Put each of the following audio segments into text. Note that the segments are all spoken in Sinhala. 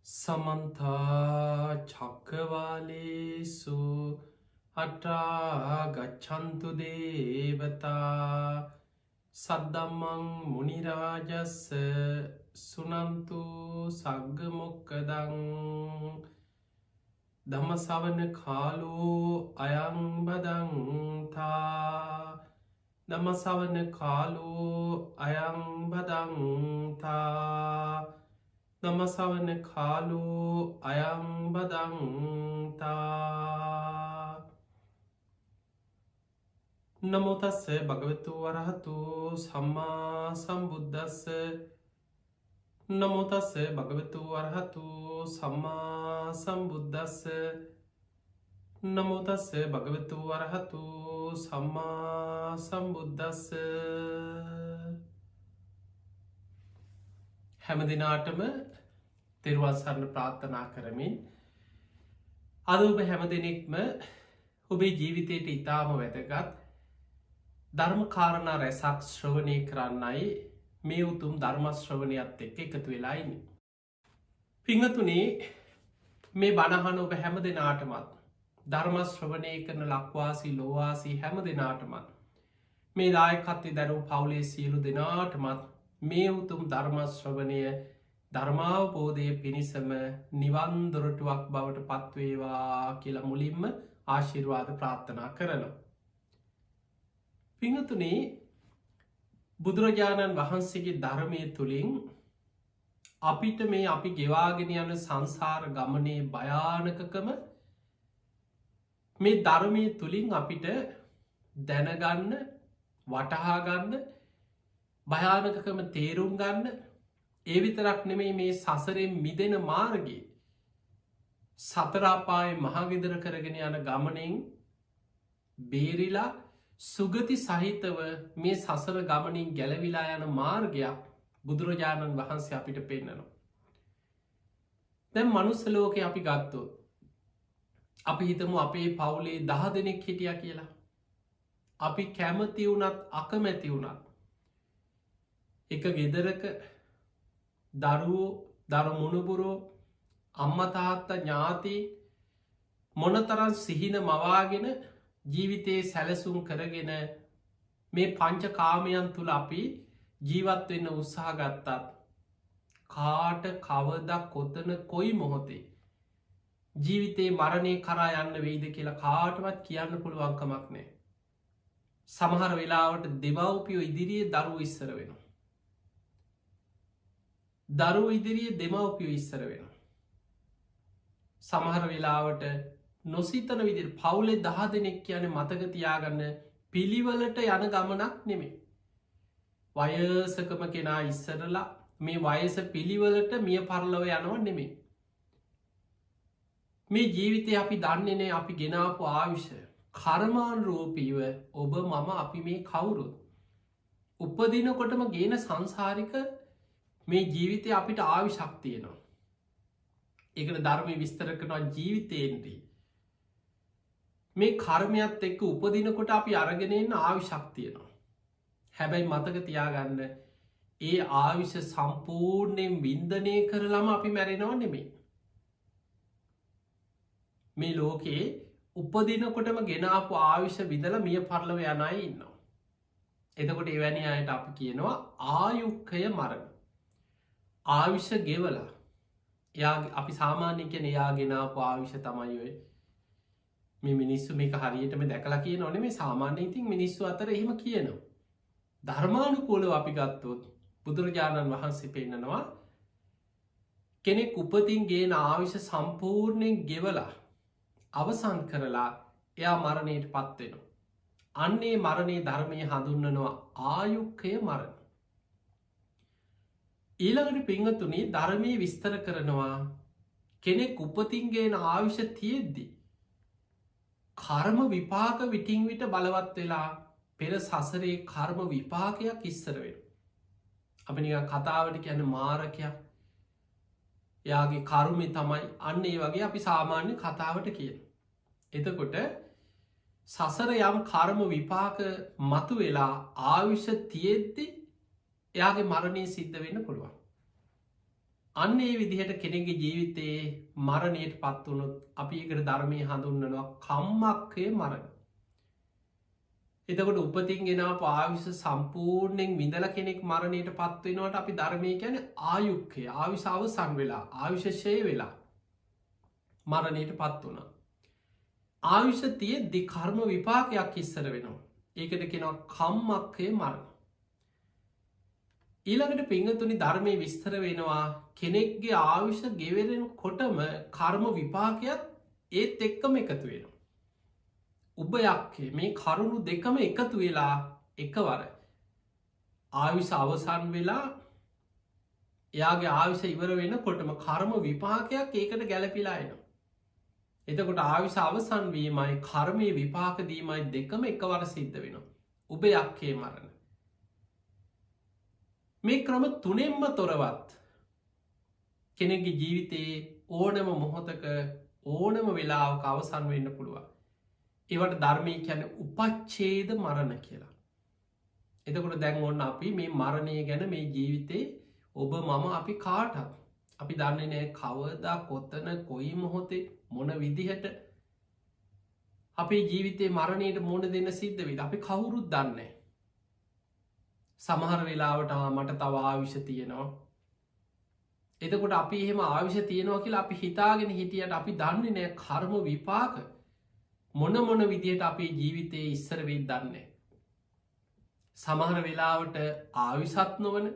සමන්තා චක්කවාලේසු අටා ගච්ඡන්තු දේවතා සද්දම්මං මුනිරාජස්ස සුනන්තු සග්ගමොක්කදං ධම්මසවන කාලෝ අයං බදන්තා ධම්මසවන කාලෝ අයං බදන්තා නමසවන කාලෝ අයං බදන්තා නමෝතස්ස භගවතු වරහතු සම්මා සම්බුද්දස්ස නමෝතස්ස භගවතු වරහතු සම්මා සම්බුද්දස්ස නමෝතස්ස භගවතු වරහතු සම්මා සම්බුද්දස්ස හැම දිනාටම තෙරුවන් සරණ ප්‍රාර්ථනා කරමින් අද ඔබ හැම දෙනෙක්ම ඔබේ ජීවිතයට ඉතාම වැදගත් ධර්ම කාරණා රැසක් ශ්‍රවණය කරන්නයි මේ උතුම් ධර්ම ශ්‍රවණයත් එක්ක එකතු වෙලා ඉන්නේ. පිංගතුනි, මේ බණහන ඔබ හැම දෙනාටමත් ධර්ම ශ්‍රවණය කරන ලක්වාසී ලෝවාසී හැම දෙනාටමත් මේ දායකත්වයේ දරූ පවුලේ සියලු දෙනාටමත් මේ උතුම් ධර්මශ්‍රවණය ධර්මාවබෝධය පිණිසම නිවන් දොරටුවක් බවට පත්වේවා කියලා මුලින්ම ආශිර්වාද ප්‍රාර්ථනා කරනවා. පිංගතුනි, බුදුරජාණන් වහන්සේගේ ධර්මය තුළින් අපිට මේ අපි ගෙවාගෙන යන සංසාර ගමනේ භයානකකම මේ ධර්මය තුළින් අපිට දැනගන්න වටහාගන්න භයානකකම තේරුම් ගන්න ඒ විතරක් නෙමෙයි මේ සසරෙන් මිදෙන මාර්ගය සතරාපාය මහගෙදර කරගෙන යන ගමනෙන් බේරිලා සුගති සහිතව මේ සසර ගමනින් ගැලවිලා යන මාර්ගයක් බුදුරජාණන් වහන්සේ අපිට පෙන්නනවා. දැන් මනුස්ස ලෝකේ අපි ගත්තොත් අපි හිතමු අපේ පවුලේ 10 දෙනෙක් හිටියා කියලා. අපි කැමති වුණත් අකමැති වුණත් එක ගෙදරක දරුවෝ දරු මුණුබුරෝ අම්මා තාත්තා ඥාති මොනතරම් සිහින මවාගෙන ජීවිතයේ සැලසුම් කරගෙන මේ පංච කාමයන් තුල අපි ජීවත් වෙන්න උත්සාහ ගත්තත් කාට කවදා කොතන කොයි මොහොතේ ජීවිතේ මරණය කරා යන්න වෙයිද කියලා කාටවත් කියන්න පුළුවන් කමක් නැහැ. සමහර වෙලාවට දෙමව්පියෝ ඉදිරියේ දරුවෝ ඉස්සර වෙනවා. දරුවෝ ඉදිරියේ දෙමව්පියෝ ඉස්සර වෙනවා. සමහර වෙලාවට නොසිතන විදිහට පවුලේ 10 දෙනෙක් කියන්නේ මතක තියාගන්න පිළිවෙලට යන ගමනක් නෙමෙයි. වයසකම කෙනා ඉස්සරලා මේ වයස පිළිවෙලට මිය පරලොව යනව නෙමෙයි. මේ ජීවිතේ අපි දන්නේ නැහැ අපි ගෙනාපු ආයුෂ කර්මානුරූපීව ඔබ මම අපි මේ කවුරුත් උපදිනකොටම ගේන සංසාරික මේ ජීවිතේ අපිට ආයුෂක් තියෙනවා. ඒකට ධර්මයේ විස්තර කරනවා ජීවිතේන්දී මේ කර්මයක් එක්ක උපදිනකොට අපි අරගෙන ඉන්න ආයුෂක් තියෙනවා. හැබැයි මතක තියාගන්න ඒ ආයුෂ සම්පූර්ණයෙන් වින්දනය කරලම අපි මැරෙනව නෙමෙයි. මේ ලෝකේ උපදිනකොටම ගෙනාපු ආයුෂ විඳලා මිය පරලොව යන අය ඉන්නවා. එතකොට එවැනි අයට අපි කියනවා ආයුක්කය මරණ. ආයුෂ ගෙවලා එයා අපි සාමාන්‍යයෙන් කියන්නේ එයා ගෙනාපු ආයුෂ තමයි ඔය මේ මිනිස්සු මේක හරියටම දැකලා කියනෝ නෙමෙයි සාමාන්‍යයෙන් ඉතින් මිනිස්සු අතර එහෙම කියනවා. ධර්මානුකූලව අපි ගත්තොත් බුදුරජාණන් වහන්සේ පෙන්නනවා කෙනෙක් උපතින් ගේන ආයුෂ සම්පූර්ණයෙන් ගෙවලා අවසන් කරලා එයා මරණයට පත් වෙනවා. අන්නේ මරණයේ ධර්මයේ හඳුන්වනවා ආයුක්කය මරණ. ඊළඟට පිංගතුනි ධර්මයේ විස්තර කරනවා කෙනෙක් උපතින් ගේන ආයුෂ තියෙද්දි කර්ම විපාක විටින් විට බලවත් වෙලා පෙර සසරේ කර්ම විපාකයක් ඉස්සර වෙනවා. අපි නිකන් කතාවට කියන්නේ මාරකයක්. එයාගේ කර්මය තමයි අන්න ඒ වගේ අපි සාමාන්‍ය කතාවට කියනවා. එතකොට සසර යම් කර්ම විපාක මතු වෙලා ආයුෂ තියෙද්දි එයාගේ මරණය සිද්ධ වෙන්න පුළුවන්. අන්න ඒ විදිහට කෙනෙගේ ජීවිතයේ මරණයට පත්වනොත් අපි එකට ධර්මය හඳුන්නනවා කම්මක්කය මරණ. එතකොට උපතින්ගෙන ආවිස සම්පූර්ණයෙන් විඳල කෙනෙක් මරණයට පත්වෙනවට අපි ධර්මය ගැන ආයුක්කය ආවිසාව සන් වෙලා ආවිශෂය වෙලා මරණයට පත් වනා. ආවිෂ තියද්දි කර්ම විපාකයක් ඉස්සර වෙනවා. ඒකට කෙනවා කම්මක්කය මරණ. ඊළඟට පිංහතුනි ධර්මය විස්තර වෙනවා කෙනෙක්ගේ ආවිෂ ගෙවරෙන කොටම කර්ම විපාකයක් ඒත් එක්කම එකතු වෙනවා. උබයක්කේ මේ කරුණු දෙකම එකතු වෙලා එකවර ආවිස අවසන් වෙලා එයාගේ ආවිස ඉවර වෙන කොටම කර්ම විපාකයක් ඒකට ගැලපිලා එනවා. එතකොට ආවිස අවසන් වීමයි කර්මය විපාකදීමයි දෙකම එකවර සිද්ධ වෙනවා. උබයක්කේ මරණ. මේ ක්‍රම තුනෙන්ම තොරවත් කෙනෙක්ගේ ජීවිතයේ ඕනම මොහොතක ඕනම වෙලාවක අවසන් වෙන්න පුළුවන්. ඒවට ධර්මය කියැන උපච්චේද මරණ කියලා. එතකොට දැන් ඔන්න අපි මේ මරණය ගැන මේ ජීවිතේ ඔබ මම අපි කාටත් අපි දන්නේ නෑ කවදා කොත්තන කොයි මොහොතේ මොන විදිහට අපේ ජීවිතේ මරණයට මොන දෙන්න සිද්ධ විද අපි කවුරුත් දන්නේ. සමහර වෙලාවට මට තව ආවිෂ තියෙනවා. එතකොට අපි එහෙම ආවිෂ තියෙනවා කියලා අපි හිතාගෙන හිටියට අපි දන්නේ නෑ කර්ම විපාක මොන විදියට අපේ ජීවිතයේ ඉස්සර වෙයි දන්නේ. සමහර වෙලාවට ආවිසත් නොවන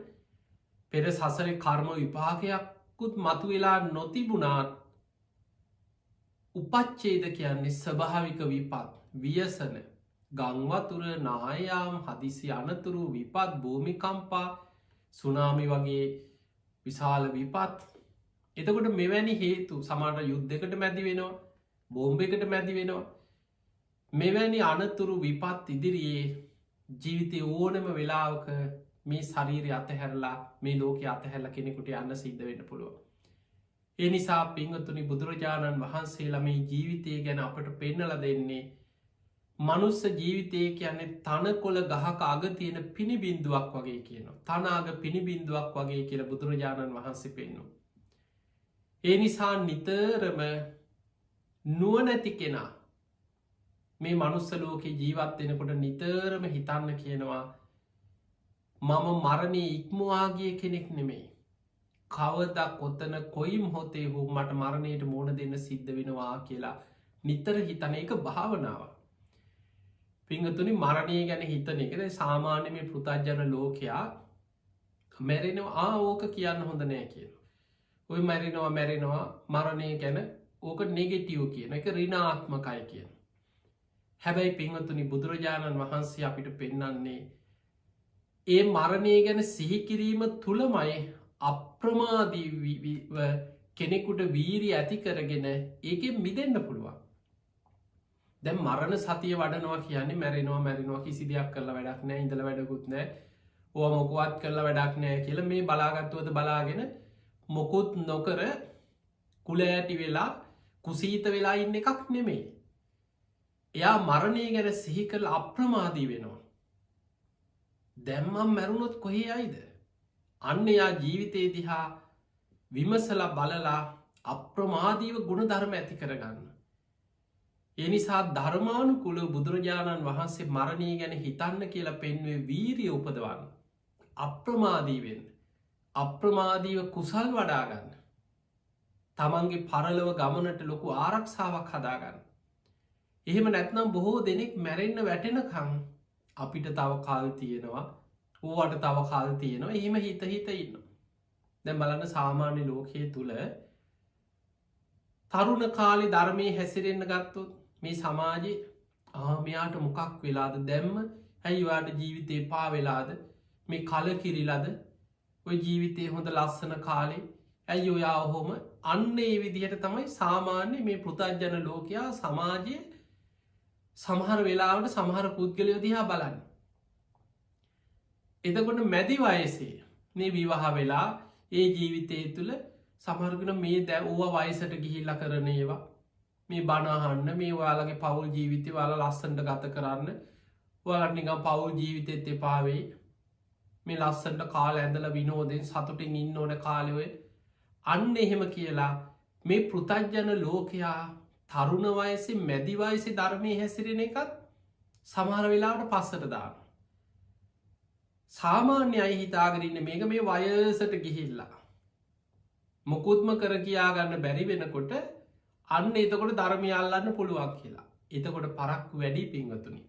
පෙර සසර කර්ම විපාකයක්කුත් මතු වෙලා නොතිබුණාත් උපච්චේද කියන්නේ ස්වභාවික විපත් ව්‍යසන ගංවතුර නායාම් හදිසි අනතුරු විපත් භූමිකම්පා සුනාමි වගේ විශාල විපත්. එතකොට මෙවැනි හේතු සමට යුද්ධකට මැදි වෙනවා බෝම්බ එකට මැදි වෙනවා. මෙවැනි අනතුරු විපත් ඉදිරියේ ජීවිතය ඕනම වෙලාවක මේ ශරීරය අතහැරලා මේ ලෝක අතහැල්ල කෙනෙකුට යන්න සිද්ධ වෙන්න පුළුව. ඒ නිසා පිංහතුනි බුදුරජාණන් වහන්සේලා මේ ජීවිතය ගැන අපට පෙන්නල දෙන්නේ මනුස්ස ජීවිතය කියන්නේ තනකොළ ගහක අග තියෙන පිණිබින්දුවක් වගේ කියනවා. තනාග පිණිබින්දුවක් වගේ කියල බුදුරජාණන් වහන්සේ පෙන්නු. ඒ නිසා නිතරම නුවනැති කෙනා මේ මනුස්ස ලෝක ජීවත් වෙනකොට නිතරම හිතන්න කියනවා මම මරණය ඉක්මවාගේ කෙනෙක් නෙමෙයි. කවදක් කොත්තන කොයි මොහොතේ හෝ මට මරණයට මෝන දෙන්න සිද්ධ වෙනවා කියලා නිතර හිතන එක භාවනාව. පිංහතුනි මරණය ගැන හිතන එකද සාමාන්‍ය මේ පෘතජ්ජන ලෝකයා මැරෙනවා ඕක කියන්න හොඳ නෑ කියන. ඔය මැරෙනවා මරණය ගැන ඕක නෙගෙටියෝ කියන එක රිනාත්මකයි කියන. හැබැයි පිංහතුනි බුදුරජාණන් වහන්සේ අපිට පෙන්නන්නේ ඒ මරණය ගැන සිහිකිරීම තුළමයි අප්‍රමාදීව කෙනෙකුට වීරී ඇති කරගෙන ඒකෙන් මිදෙන්න්න පුළුවන්. දැම් මරණ සතිය වඩනවා කියන්නේ මැරෙනවා කිසි දෙයක් කරලා වැඩක් නෑ ඉඳල වැඩකුත් නෑ ඕ මොකුවත් කරලා වැඩක් නෑ කියල මේ බලාගත්තුවද බලාගෙන මොකුත් නොකර කුල ඇටි වෙලා කුසීත වෙලා ඉන්න එකක් නෙමෙයි. එයා මරණය ගැන සිහි කරල අප්‍රමාදී වෙනවා. දැම්මම් මැරුණොත් කොහේ අයිද. අන්න එයා ජීවිතය දිහා විමසල බලලා අප්‍රමාදීව ගුණ ධර්ම ඇති කරගන්න. එනිසා ධර්මානුකුල බුදුරජාණන් වහන්සේ මරණය ගැන හිතන්න කියලා පෙන්වේ වීරිය උපදවන්න. අප්‍රමාදීවෙන් අප්‍රමාදීව කුසල් වඩාගන්න. තමන්ගේ පරලව ගමනට ලොකු ආරක්ෂාවක් හදාගන්න. එහෙම නැත්නම් බොහෝ දෙනෙක් මැරෙන්න්න වැටෙනකං අපිට තව කාල් තියෙනවා ඕවට තව කාල් තියෙනවා එහෙම හිත ඉන්න. දැන් බලන්න සාමාන්‍ය ලෝකයේ තුළ තරුණ කාලි ධර්මය හැසිරෙන්න්න ගත්තොත් මේ සමාජය මෙයාට මොකක් වෙලාද දැම්ම ඇයිවාට ජීවිතය පා වෙලාද මේ කල කිරිලද ඔය ජීවිතය හොඳ ලස්සන කාලේ ඇයි ඔයා හොම අන්න ඒ විදිහට තමයි සාමාන්‍ය මේ පෘතජ්ජන ලෝකයා සමාජය සමහර වෙලාවට සමහර පුද්ගලයෝ දිහා බලන්න. එතකොට මැදි වයසේ මේ විවාහ වෙලා ඒ ජීවිතය තුළ සමහරගෙන මේ දැ ඕව වයසට ගිහිල්ල කරන ඒවා මේ බනාහන්න මේ ඔයාලගේ පවුල් ජීවිතය වාල ලස්සන්ට ගත කරන්න ඔයාලනිකම් පවුල් ජීවිතෙත් එපාවෙයි මේ ලස්සන්ට කාල ඇඳල විනෝදෙන් සතුටින් ඉන්න ඕන කාලයොය අන්න එහෙම කියලා මේ පෘතජ්ජන ලෝකයා තරුණ වයසේ මැදිවයසේ ධර්මය හැසිරෙන එකත් සමහර වෙලාවට පස්සට දාන. සාමාන්‍ය අයි හිතාගරන්න මේක මේ වයසට ගිහිල්ලා. මොකුත්ම කර කියාගන්න බැරි වෙනකොට අන්න එතකොට ධර්මය අල්ලන්න පුළුවන් කියලා. එතකොට පරක්කු වැඩි පින්වතුනි.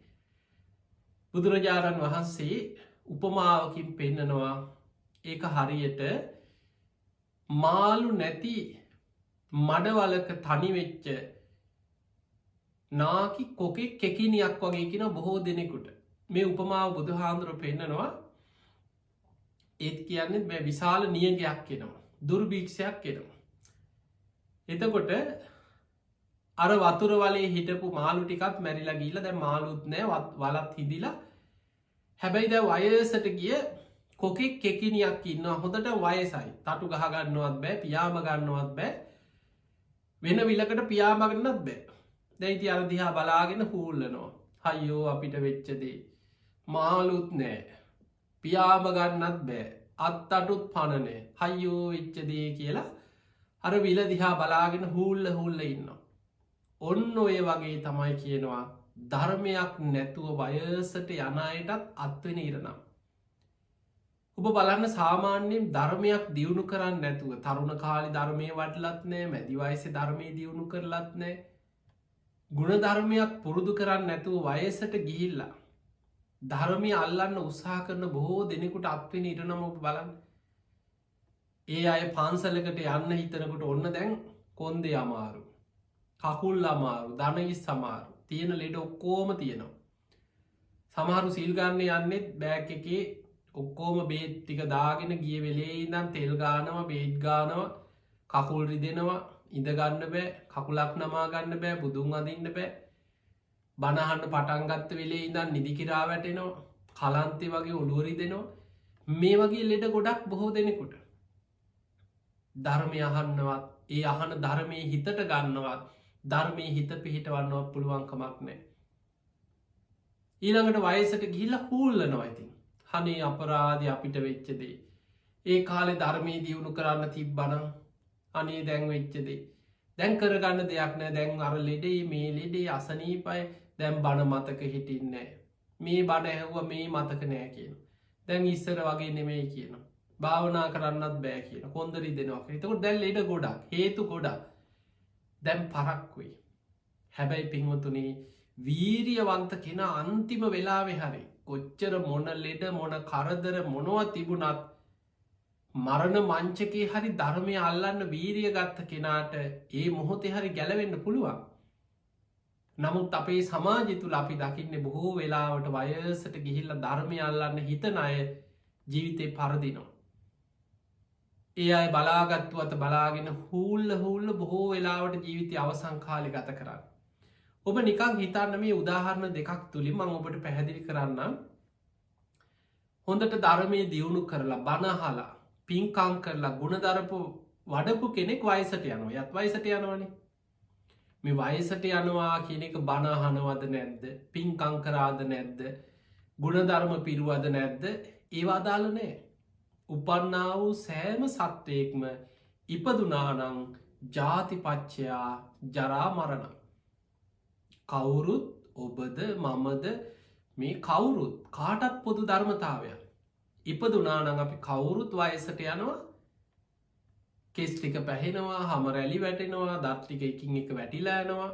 බුදුරජාණන් වහන්සේ උපමාවකින් පෙන්නනවා ඒක හරියට මාළු නැති මඩවලක තනිවෙච්ච නාකි කොකෙක් කෙකිනියක් වගේ කියෙන බොහෝ දෙනෙකුට මේ උපමාව බුදු හාන්දුර පෙන්නනවා ඒත් කියන්නේ බෑ විශාල නියගයක් කෙනවා දුර්භීක්ෂයක් කෙනවා. එතකොට අර වතුර වලේ හිටපු මාළු ටිකත් මැරිලා ගීල දැ මාළුත් නෑ වලත් හිදිලා හැබැයි දැ වයසට ගිය කොකෙක් කෙකිනියක් ඉන්න හොඳට වයසයි තටු ගහගන්නවත් බෑ පියාම ගන්නවත් බෑ වෙන විලකට පියාමගන්නත් බෑ දැයිති අරදිහා බලාගෙන හූල්ලනවා හයියෝ අපිට වෙච්චදේ මාලුත් නෑ පියාම ගන්නත් බෑ අත් අටුත් පණනෑ හයියෝ වෙච්චදේ කියලා අර විල දිහා බලාගෙන හූල්ල ඉන්න. ඔන්න ඔය වගේ තමයි කියනවා ධර්මයක් නැතුව වයසට යනයටත් අත්වෙන ඉරනම්. ඔබ බලන්න සාමාන්‍යයෙන් ධර්මයක් දියුණු කරන්න නැතුව තරුණ කාලි ධර්මය වටලත් නෑ මැදිවයිස ධර්මය දියුණු කරලත් නෑ ගුණ ධර්මයක් පුරුදු කරන්න නැතුව වයසට ගිහිල්ලා ධර්මය අල්ලන්න උත්සාහ කරන බොහෝ දෙනෙකුට අත්වෙන ඉරනම බලන්න. ඒ අය පන්සලකට යන්න හිතනකොට ඔන්න දැන් කොන්දේ අමාරු කකුල් අමාරු ධනයිස් සමාරු තියෙන ලෙඩ ඔක්කෝම තියෙනවා. සමහරු සිල්ගන්න යන්නෙත් බෑක් එකේ ඔක්කෝම බේත් ටික දාගෙන ගිය වෙලේ ඉදම් තෙල් ගානව බේත් ගානව කකුල් රිදෙනවා ඉඳගන්න බෑ කකුලක් නමා ගන්න බෑ බුදුන් අදින්න බෑ බණහන්න පටන්ගත්ත වෙලේ ඉදන් නිදිකිරා වැටෙනවා කලන්තය වගේ ඔළුවරි දෙනවා මේ වගේ ලෙඩ ගොඩක් බොහෝ දෙනෙකුට ධර්මය අහන්නවත් ඒ අහන ධර්මය හිතට ගන්නවත් ධර්මය හිත පිහිටවන්නවත් පුළුවන්කමක් නෑ. ඊළඟට වයසට ගිහිල්ල හූල්ලනවා ඉතින් හනේ අපරාධ අපිට වෙච්චදේ ඒ කාලෙ ධර්මය දියුණු කරන්න තිබ්බනම් අනේ දැන් වෙච්චදේ දැන් කරගන්න දෙයක් නෑ දැන් අර ලෙඩේ මේ ලෙඩේ අසනීපයි දැන් බණ මතක හිටින්නෑ මේ බණ ඇහුව මේ මතක නෑ කියන දැන් ඉස්සර වගේ නෙමේ කියන භාවනා කරන්නත් බෑ කියන කොන්දරි දෙනවා එතකොට දැල් ලෙඩ ගොඩක් හේතු ගොඩක් දැම් පරක්කුයි. හැබැයි පින්වතුනේ වීරියවන්ත කෙන අන්තිම වෙලාවෙ හරි කොච්චර මොන ලෙඩ මොන කරදර මොනව තිබුණත් මරණ මංචකේ හරි ධර්මය අල්ලන්න වීරිය ගත්ත කෙනාට ඒ මොහොතේ හරි ගැලවෙන්න පුළුවන්. නමුත් අපේ සමාජය තුළ අපි දකින්න බොහෝ වෙලාවට වයසට ගිහිල්ල ධර්මය අල්ලන්න හිතන අය ජීවිතය පරදිනවා. ඒ අය බලාගත්තු අත බලාගෙන හූල්ල බොහෝ වෙලාවට ජීවිතය අවසං කාලි ගත කරන්න. ඔබ නිකං හිතන්න මේ උදාහරණ දෙකක් තුළින් මං ඔබට පැහැදිලි කරන්න හොඳට ධර්මය දියුණු කරලා බණහලා පින්කං කරලා ගුණදරපු වඩපු කෙනෙක් වයිසට යනවා යත් වයිසට යනවනේ මේ වයිසට යනවා කියන එක බණහනවද නැද්ද පින්කං කරාද නැද්ද ගුණධර්ම පිරුවද නැද්ද ඒවාදාල නෑ උපන්නා වූ සෑම සත්වයෙක්ම ඉපදුනානං ජාතිපච්චයා ජරා මරණ කවුරුත් ඔබද මමද මේ කවුරුත් කාටත් පොදු ධර්මතාවය ඉපදුනානං අපි කවුරුත් වයසට යනවා කෙස්ටික පැහෙනවා හම රැලි වැටෙනවා දත්ටික එකින් එක වැටිලායනවා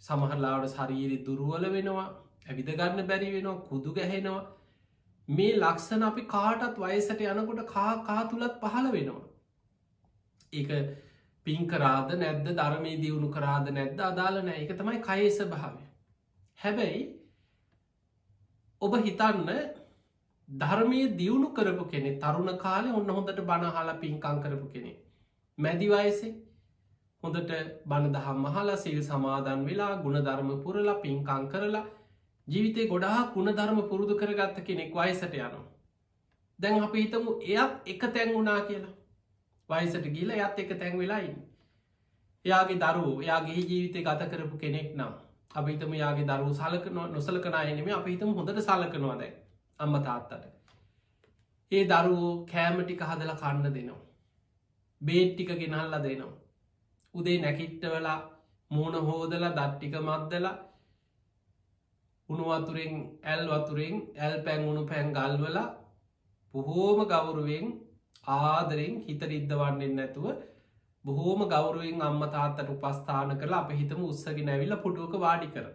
සමහරලාවට ශරීරි දුරුවල වෙනවා ඇවිදගන්න බැරි වෙනවා කුදු ගැහෙනවා මේ ලක්ෂණ අපි කාටත් වයසට යනකොට කා තුළත් පහළ වෙනවා. ඒක පින්කරාද නැද්ද ධර්මය දියුණු කරාද නැද්ද අදාළ නෑ එක තමයි කයේස භාවය. හැබැයි ඔබ හිතන්න ධර්මය දියුණු කරපු කෙනෙ තරුණ කාලෙ ඔන්න හොඳට බණහලා පින්කං කරපු කෙනෙ. මැදි වයසේ හොඳට බණ දහම් මහලා සිල් සමාදන් වෙලා ගුණ ධර්ම පුරලා පින්කං කරලා ජීවිතය ගොඩා ගුණ ධර්ම පුරුදු කරගත්ත කෙනෙක් වයිසට යනවා. දැන් අප හිතමු එයත් එක තැන් වුණා කියලා වයිසට ගිල යත් එක තැන් වෙලායින්න. එයාගේ දරුව එයාගේ ජීවිතය ගත කරපු කෙනෙක් නම් අප හිතම යාගේ දරුව සලකනවා නොසලකනායනෙම අප හිතම හොඳට සලකනවා දැ අම්ම තාත්තට. ඒ දරුවෝ කෑමටික හදල කන්න දෙනවා. බේට්ටික ගෙනහල්ලා දෙනවා. උදේ නැකිට්ටවලා මූුණ හෝදලා දට්ටික මද්දලා උනුවතුරෙන් ඇල් වතුරෙන් ඇල් පැන් උුණු පැන් ගල්වලා බොහෝම ගෞරුවෙන් ආදරෙන් හිත රිද්ධවන්නෙන් නැතුව බොහෝම ගෞරුවෙන් අම්ම තාත්තට උපස්ථාන කරලා අප හිතම උත්සගෙන ඇවිල්ල පුටුවක වාඩි කරන.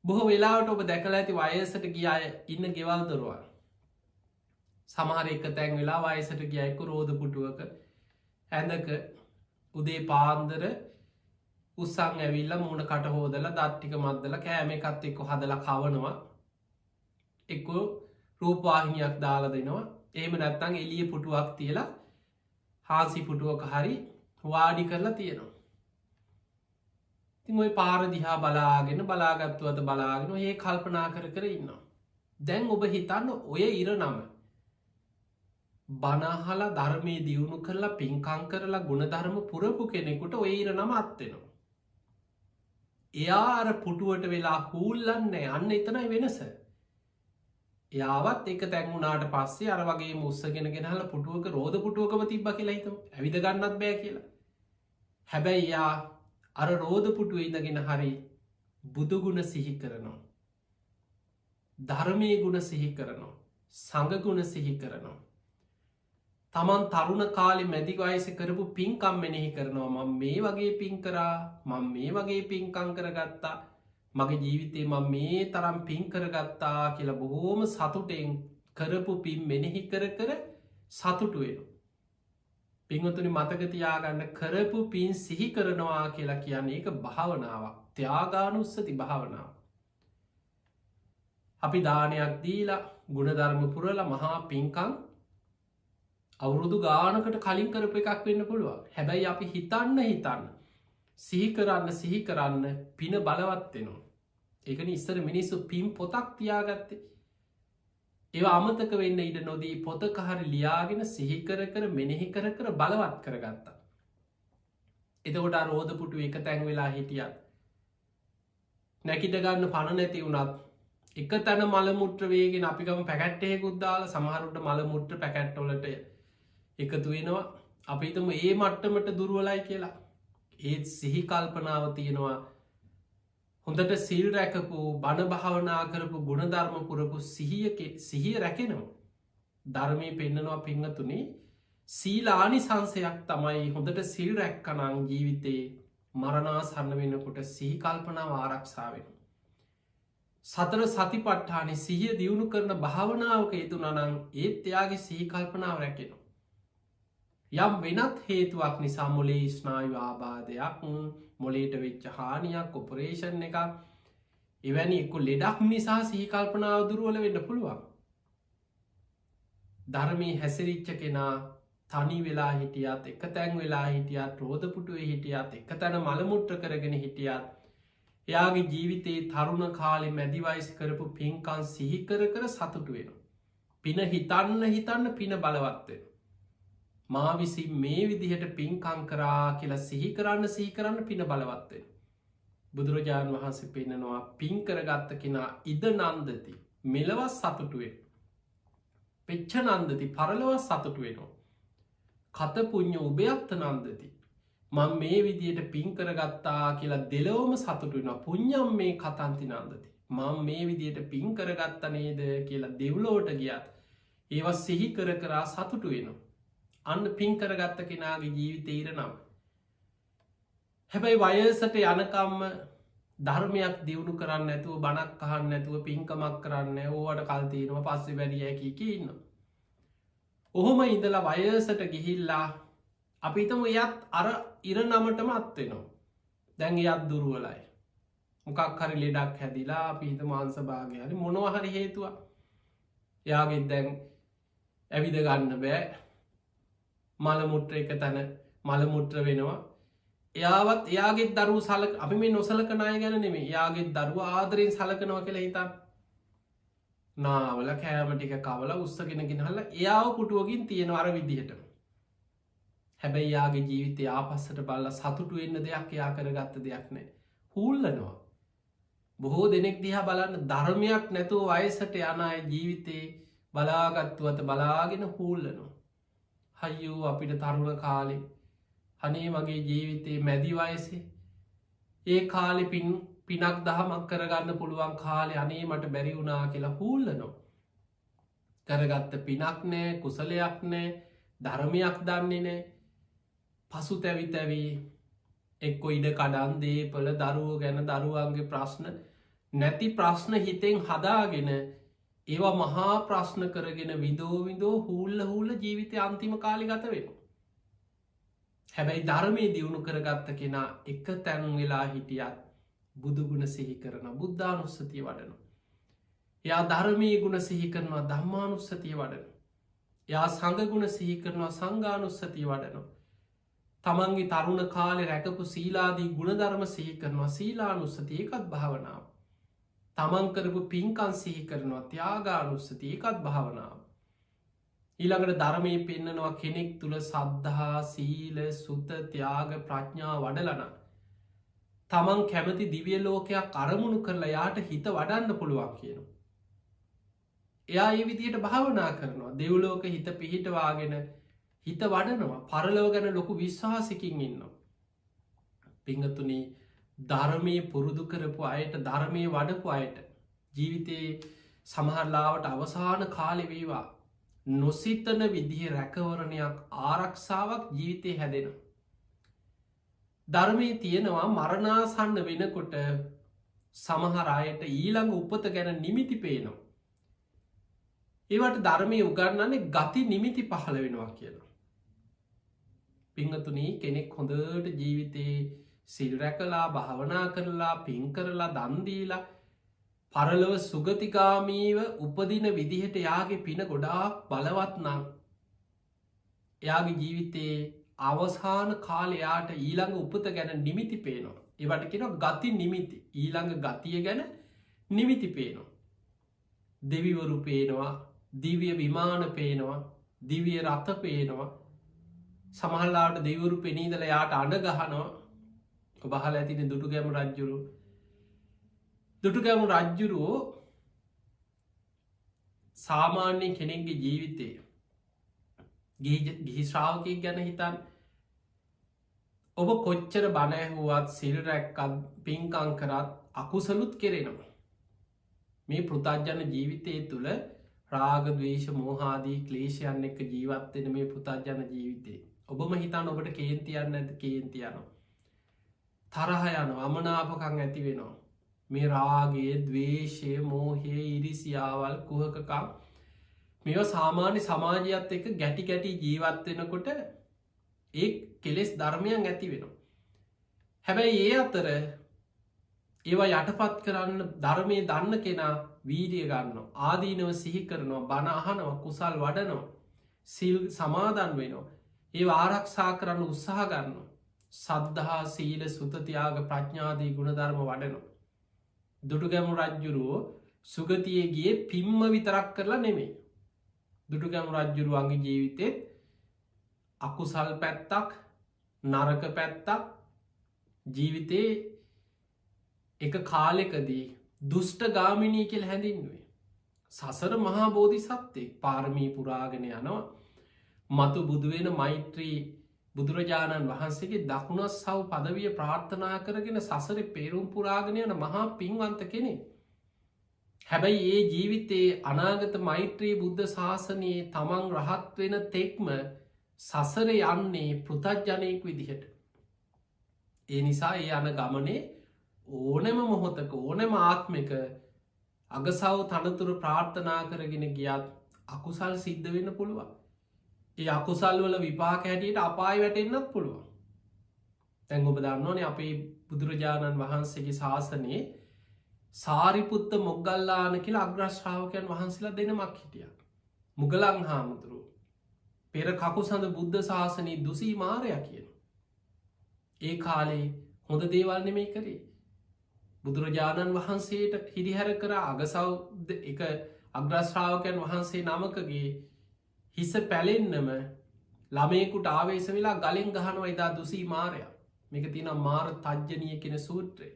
බොහෝ වෙලාවට ඔබ දැකල ඇති වයසට ගිය අය ඉන්න ගෙවල් දොරවල්. සමහර එක තැන් වෙලා වයසට ගියයකු රෝධ පුටුවක ඇඳක උදේ පාන්දර උත්සං ඇවිල්ල මුණ කට හෝදල දත්ටික මද්දල කෑම එකත් එක්ක හදල කවනවා එක්කෝ රූපවාහිනියක් දාලා දෙනවා. එහෙම නැත්තං එලිය පුටුවක් තියලා හාසි පුටුවක හරි වාඩි කරලා තියෙනවා. තින් ඔය පාරදිහා බලාගෙන බලාගත්තුවත බලාගෙන ඒ කල්පනා කර ඉන්නවා. දැන් ඔබ හිතන්න ඔය ඉර නම බනහලා ධර්මය දියුණු කරලා පින්කං කරලා ගුණධර්ම පුරපු කෙනෙකුට ඔය ඉර නම අත්වෙනවා. එයා අර පුටුවට වෙලා හූල්ලන්නේ අන්න එතනයි වෙනස. යාවත් එක තැන්ුණනාට පස්සේ අර වගේ මුස්සගෙන ගෙනහල පුටුවක රෝධ පුටුවකම තිබ්බ කියලා හිතම ඇවිද ගන්නත් බෑ කියලා. හැබැයි යා අර රෝධ පුටුව ඉඳගෙන හරි බුදුගුණ සිහි කරනවා. ධර්මය ගුණ සිහි කරනවා. සඟගුණ සිහි කරනවා. තමන් තරුණ කාලි මැදි වයස කරපු පින්කම් මෙනෙහි කරනවා. මම මේ වගේ පින් කරා මං මේ වගේ පින්කං කරගත්තා මගේ ජීවිතේ මං මේ තරම් පින් කරගත්තා කියලා බොහෝම සතුටෙන් කරපු පින් මෙනෙහි කර සතුටු වෙනවා. පින්වතුනි මතක තියාගන්න කරපු පින් සිහි කරනවා කියලා කියන්නේ ඒක භාවනාවක්. ත්‍යාගානුස්සති භාවනාව. අපි දානයක් දීලා ගුණධර්ම පුරලා මහා පින්කම් අවුරුදු ගානකට කලින් කරපු එකක් වෙන්න පුළුවන්. හැබැයි අපි හිතන්න සිහි කරන්න පින බලවත් වෙනවා. ඒකන ඉස්සර මිනිස්සු පින් පොතක් තියාගත්තේ. ඒ අමතක වෙන්න ඉඩ නොදී පොතක හරි ලියාගෙන සිහිකර මෙනෙහි කර බලවත් කරගත්තා. එතකොට රෝධ පුටු එක තැන් වෙලා හිටියත් නැකිට ගන්න පණ නැති වුණත් එක තැන මළමුට්‍ර වේගෙන අපිකම පැකැට්ටයකුත් දාලා සමහරුට මළමුට්‍ර පැකැට්ටොලට එකතු වෙනවා. අපිතම ඒ මට්ටමට දුරුවලයි කියලා. ඒත් සිහි කල්පනාව තියෙනවා. හොඳට සිල් රැකපු බණ භාවනා කරපු ගුණධර්ම පුරපු සිහිය රැකෙනවා. ධර්මය පෙන්න්නනවා පිංහතුනේ සීලානි සංසයක් තමයි හොඳට සිල් රැක්කනං ජීවිතේ මරණාසන්න වෙනකොට සිහි කල්පනාව ආරක්ෂාවෙන. සතර සතිපට්ඨානි සිහිය දියුණු කරන භාවනාවක යුතුනනං ඒත් එයාගේ සිහි කල්පනාව රැකෙනවා. යම් වෙනත් හේතුවක් නිසා මොලේ ස්නායු ආබාධයක් මොලේට වෙච්ච හානියක් ඔපරේෂන් එක එවැනි එක්කු ලෙඩක් නිසා සිහිකල්පනාව දුරුවල වෙන්න පුළුවන්. ධර්මී හැසිරිච්ච කෙනා තනි වෙලා හිටියත් එක තැන් වෙලා හිටියත් රෝධපුටුවේ හිටියත් එක තැන මළමුට්‍ර කරගෙන හිටියත් එයාගේ ජීවිතයේ තරුණ කාලෙ මැදිවයිස් කරපු පින්කන් සිහිකර සතුටු වෙන. පින හිතන්න පින බලවත්වෙන. මා විසින් මේ විදිහට පින්කං කරා කියලා සිහිකරන්න පින බලවත්වෙන. බුදුරජාණන් වහන්සේ පෙන්නනවා පින්කරගත්ත කෙනා ඉද නන්දති මෙලවස් සතුටුවෙන්. පෙච්ච නන්දති පරලවස් සතුටුවෙනවා. කත පුං්ඥ උභයක්ත නන්දති. මං මේ විදියට පින්කරගත්තා කියලා දෙලෝම සතුටුවෙන පුං්ඥම් මේ කතන්ති නන්දති. මං මේ විදියට පින්කරගත්ත නේද කියලා දෙව්ලෝට ගියත් ඒවත් සිහි කරා සතුටු වෙනවා. අන්න පින් කරගත්ත කෙනාගේ ජීවිතීර නම්. හැබැයි වයසට යනකම්ම ධර්මයක් දියුණු කරන්න ඇතුව බණක් කහන්න නැතුව පින්කමක් කරන්න ඕවට කල්තියනවා පස්සෙ වැරිය කියන්න. ඔහොම ඉඳලා වයසට ගිහිල්ලා අපිතම එයත් අර ඉර නමටම අත්වෙනවා. දැන් එයත් දුරුවලයි. මොකක් හරි ලෙඩක් හැදිලා පිහිත මාන්ස භාගයහරි මොනවහරි හේතුව යාගෙත් දැන් ඇවිද ගන්න බෑ මළමුට්‍ර එක තැන මළමුට්‍ර වෙනවා. එයාවත් එයාගේ දරු සලක අපි මේ නොසලකනාය ගැන නෙමේ යාගේ දරුව ආදරෙන් සලකනවා කියලා හිතන් නාවල කෑමටික කවල උත්සගෙනගෙන හල්ල එයාව පුටුවකින් තියෙන අර විදිහට. හැබැයි යාගේ ජීවිතය ආපස්සට බල්ල සතුටු වෙන්න දෙයක් යා කරගත්ත දෙයක් නෑ හූල්ලනවා. බොහෝ දෙනෙක් දිහා බලන්න ධර්මයක් නැතුව වයසට යනය ජීවිතේ බලාගත්තුවත බලාගෙන හූල්ලනවා. හයියෝ අපිට තරුණ කාලේ අනේ මගේ ජීවිතේ මැදි වයසේ ඒ කාලෙ පිනක් දහමක් කරගන්න පුළුවන් කාලේ අනේ මට බැරි වුණා කියලා හූල්ලනවා. කරගත්ත පිනක් නෑ, කුසලයක් නෑ, ධර්මයක් දන්නේ නෑ. පසු තැවි තැවී එක්කො ඉඩ කඩන් දේපල දරුවෝ ගැන දරුවන්ගේ ප්‍රශ්න නැති ප්‍රශ්න හිතෙන් හදාගෙන ඒවා මහා ප්‍රශ්න කරගෙන විදෝ හූල්ල ජීවිතය අන්තිම කාලි ගත වෙනවා. හැබැයි ධර්මය දියුණු කරගත්ත කෙනා එක තැන් වෙලා හිටියත් බුදුගුණ සිහි කරන බුද්ධානුස්සතිය වඩනු. යා ධර්මී ගුණ සිහි කරනවා ධම්මානුස්සතිය වඩන. යා සංගගුණ සිහි කරනවා සංගානුස්සතිය වඩනවා. තමන්ගේ තරුණ කාලෙ රැකපු සීලාදී ගුණධර්ම සිහි කරනවා සීලානුස්සතිය එකත් භාවනාව. තමන් කරපු පින්කන් සිහි කරනවා ත්‍යාගානුස්සතිය එකත් භාවනාව. ඊළඟට ධර්මය පෙන්නනවා කෙනෙක් තුළ සද්ධහා සීල සුත ත්‍යාග ප්‍රඥා වඩලන. තමන් කැමති දිවිය ලෝකයක් අරමුණු කරලා යාට හිත වඩන්න පුළුවන් කියනවා. එයා ඒ විදියට භාවනා කරනවා දෙව්ලෝක හිත පිහිටවාගෙන හිත වඩනවා පරලව ගැන ලොකු විශ්වාසිකින් ඉන්නවා. පිංගතුනි ධර්මය පුරුදු කරපු අයට ධර්මය වඩපු අයට ජීවිතයේ සමහරලාවට අවසාන කාලෙ වේවා නොසිතන විදිහ රැකවරණයක් ආරක්ෂාවක් ජීවිතය හැදෙන. ධර්මය තියෙනවා මරණාසන්න වෙනකොට සමහර අයට ඊළඟ උපත ගැන නිමිති පේනවා. ඒවට ධර්මය උගන්නන්නේ ගති නිමිති පහළ වෙනවා කියලා. පිංගතුනී කෙනෙක් හොඳට ජීවිතයේ සිල් රැකලා භාවනා කරලා පින් කරලා දන්දීලා පරලොව සුගතිකාමීව උපදින විදිහට යාගේ පින ගොඩාක් බලවත් නම් එයාගේ ජීවිතයේ අවසාන කාලයාට ඊළඟ උපත ගැන නිමිති පේනවා. ඒවට කෙන ගති නිමිති ඊළඟ ගතිය ගැන නිමිති පේනවා. දෙවිවරු පේනවා දිවිය විමාන පේනවා දිවිය රථ පේනවා සමහල්ලාට දෙවරු පෙනීදල යාට අඩ ගහනවා. බහල ඇතින දුටුගැම රජ්ජුරු දුටුගැම රජ්ජුරුවෝ සාමාන්‍ය කෙනෙක්ගේ ජීවිතය ගිහිශ්‍රාවකයක් ගැන හිතන් ඔබ කොච්චර බණැහුවත් සිල් රැක්කත් පින්කං කරත් අකුසලුත් කෙරෙනවා. මේ පෘතජ්ජන ජීවිතය තුළ රාග දවේශ මෝහාදී ක්ලේෂයන් එක ජීවත්වෙන මේ පෘතජ්ජන ජීවිතේ ඔබම හිතන් ඔබට කේන්තියන්න ඇත කේන්තියනවා. තරහ යන අමනාපකං ඇති වෙනවා. මේ රාගේ දවේශය මෝහය ඉරිසියාවල් කුහකකම් මෙ සාමාන්‍ය සමාජයත් එක ගැටි ගැටි ජීවත්වෙනකොට ඒ කෙලෙස් ධර්මයන් ඇති වෙනවා. හැබැයි ඒ අතර ඒවා යටපත් කරන්න ධර්මය දන්න කෙනා වීරිය ගන්න ආදීනව සිහි කරනවා බණ අහනව කුසල් වඩනවා සිල් සමාදන් වෙනවා ඒ ආරක්ෂා කරන්න උත්සාහ ගන්න සද්ධහා සීල සුතතියාග ප්‍රඥාදී ගුණධර්ම වඩනවා. දුටුගැමු රජ්ජුරුවෝ සුගතියගේ පිම්ම විතරක් කරලා නෙමේ. දුටුගැමු රජ්ජුරුවන්ගේ ජීවිතෙත් අකුසල් පැත්තක් නරක පැත්තක් ජීවිතේ එක කාලෙකදී දුෂ්ට ගාමිනී කෙල් හැඳින්වේ. සසර මහා බෝධි සත්්‍යෙක් පාරමී පුරාගෙන යනවා. මතු බුදුවෙන මෛත්‍රී බුදුරජාණන් වහන්සේගේ දකුණත් සව් පදවිය ප්‍රාර්ථනා කරගෙන සසර පේරුම් පුරාගෙන යන මහා පින්වන්ත කෙනෙ. හැබැයි ඒ ජීවිතයේ අනාගත මෛත්‍රී බුද්ධ ශාසනයේ තමන් රහත් වෙන තෙක්ම සසර යන්නේ පෘතජ්ජනයෙක් විදිහට. ඒ නිසා ඒ යන ගමනේ ඕනෙම මොහොතක ඕනෙම ආත්මික අගසව් තනතුරු ප්‍රාර්ථනා කරගෙන ගියත් අකුසල් සිද්ධ වෙන්න පුළුවන්. ඒ අකුසල් වල විපාක හැටියට අපාය වැටෙන්න්නත් පුළුවන්. තැන් ඔබ දන්නවනේ අපේ බුදුරජාණන් වහන්සේගේ ශාසනයේ සාරිපුත්ත මොග්ගල්ලාන කියලා අග්‍රශ්‍රාවකයන් වහන්සේලා දෙනමක් හිටිය. මුගලං හාමුදුරු පෙර කකුසඳ බුද්ධ ශාසනී දුසී මාරය කියන. ඒ කාලේ හොඳ දේවල් නෙමෙයි කරේ. බුදුරජාණන් වහන්සේට හිරිහැර කර අගසව් එක අග්‍රශ්‍රාවකයන් වහන්සේ නමකගේ හිස පැලෙන්නම ළමයකුට ආවේශ වෙලා ගලෙන් ගහනවා එදා දුසී මාරය. මේක තින මාර තජ්ජනය කෙන සූත්‍රය.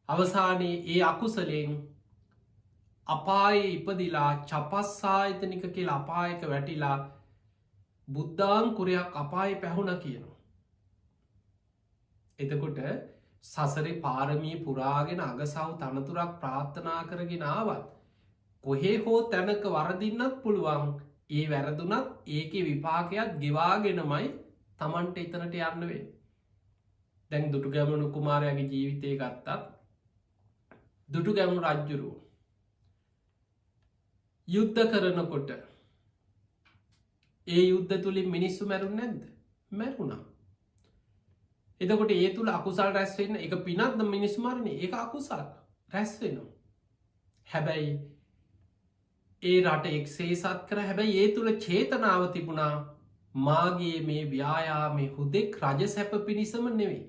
අවසානයේ ඒ අකුසලෙන් අපාය ඉපදිලා චපස්සාහිතනික කියල අපායක වැටිලා බුද්ධාංකුරයක් අපායේ පැහුණ කියනවා. එතකොට සසරේ පාරමී පුරාගෙන අගසව් තනතුරක් ප්‍රාර්ථනා කරගෙන ආවත් කොහේ හෝ තැනක වරදින්නත් පුළුවන්. ඒ වැරදුනත් ඒක විපාකයක් ගෙවාගෙනමයි තමන්ට එතනට යන්න වේ. දැන් දුටුගැමුණු කුමාරයාගේ ජීවිතය ගත්තත් දුටුගැමුණු රජ්ජුරුව යුද්ධ කරනකොට ඒ යුද්ධ තුළින් මිනිස්සු මැරුන් නැද්ද? මැරුණා. එතකොට ඒ තුළ අකුසල් රැස්වෙන්න එක පිනත්ද මිනිස් මරණය ඒ අකුසල් රැස්වෙනවා. හැබැයි ඒ රට එක්සේසත් කර හැබැයි ඒ තුළ චේතනාව තිබුණා මාගේ මේ ව්‍යායාමේ හුදෙක් රජ සැප පිණිසම නෙවෙයි.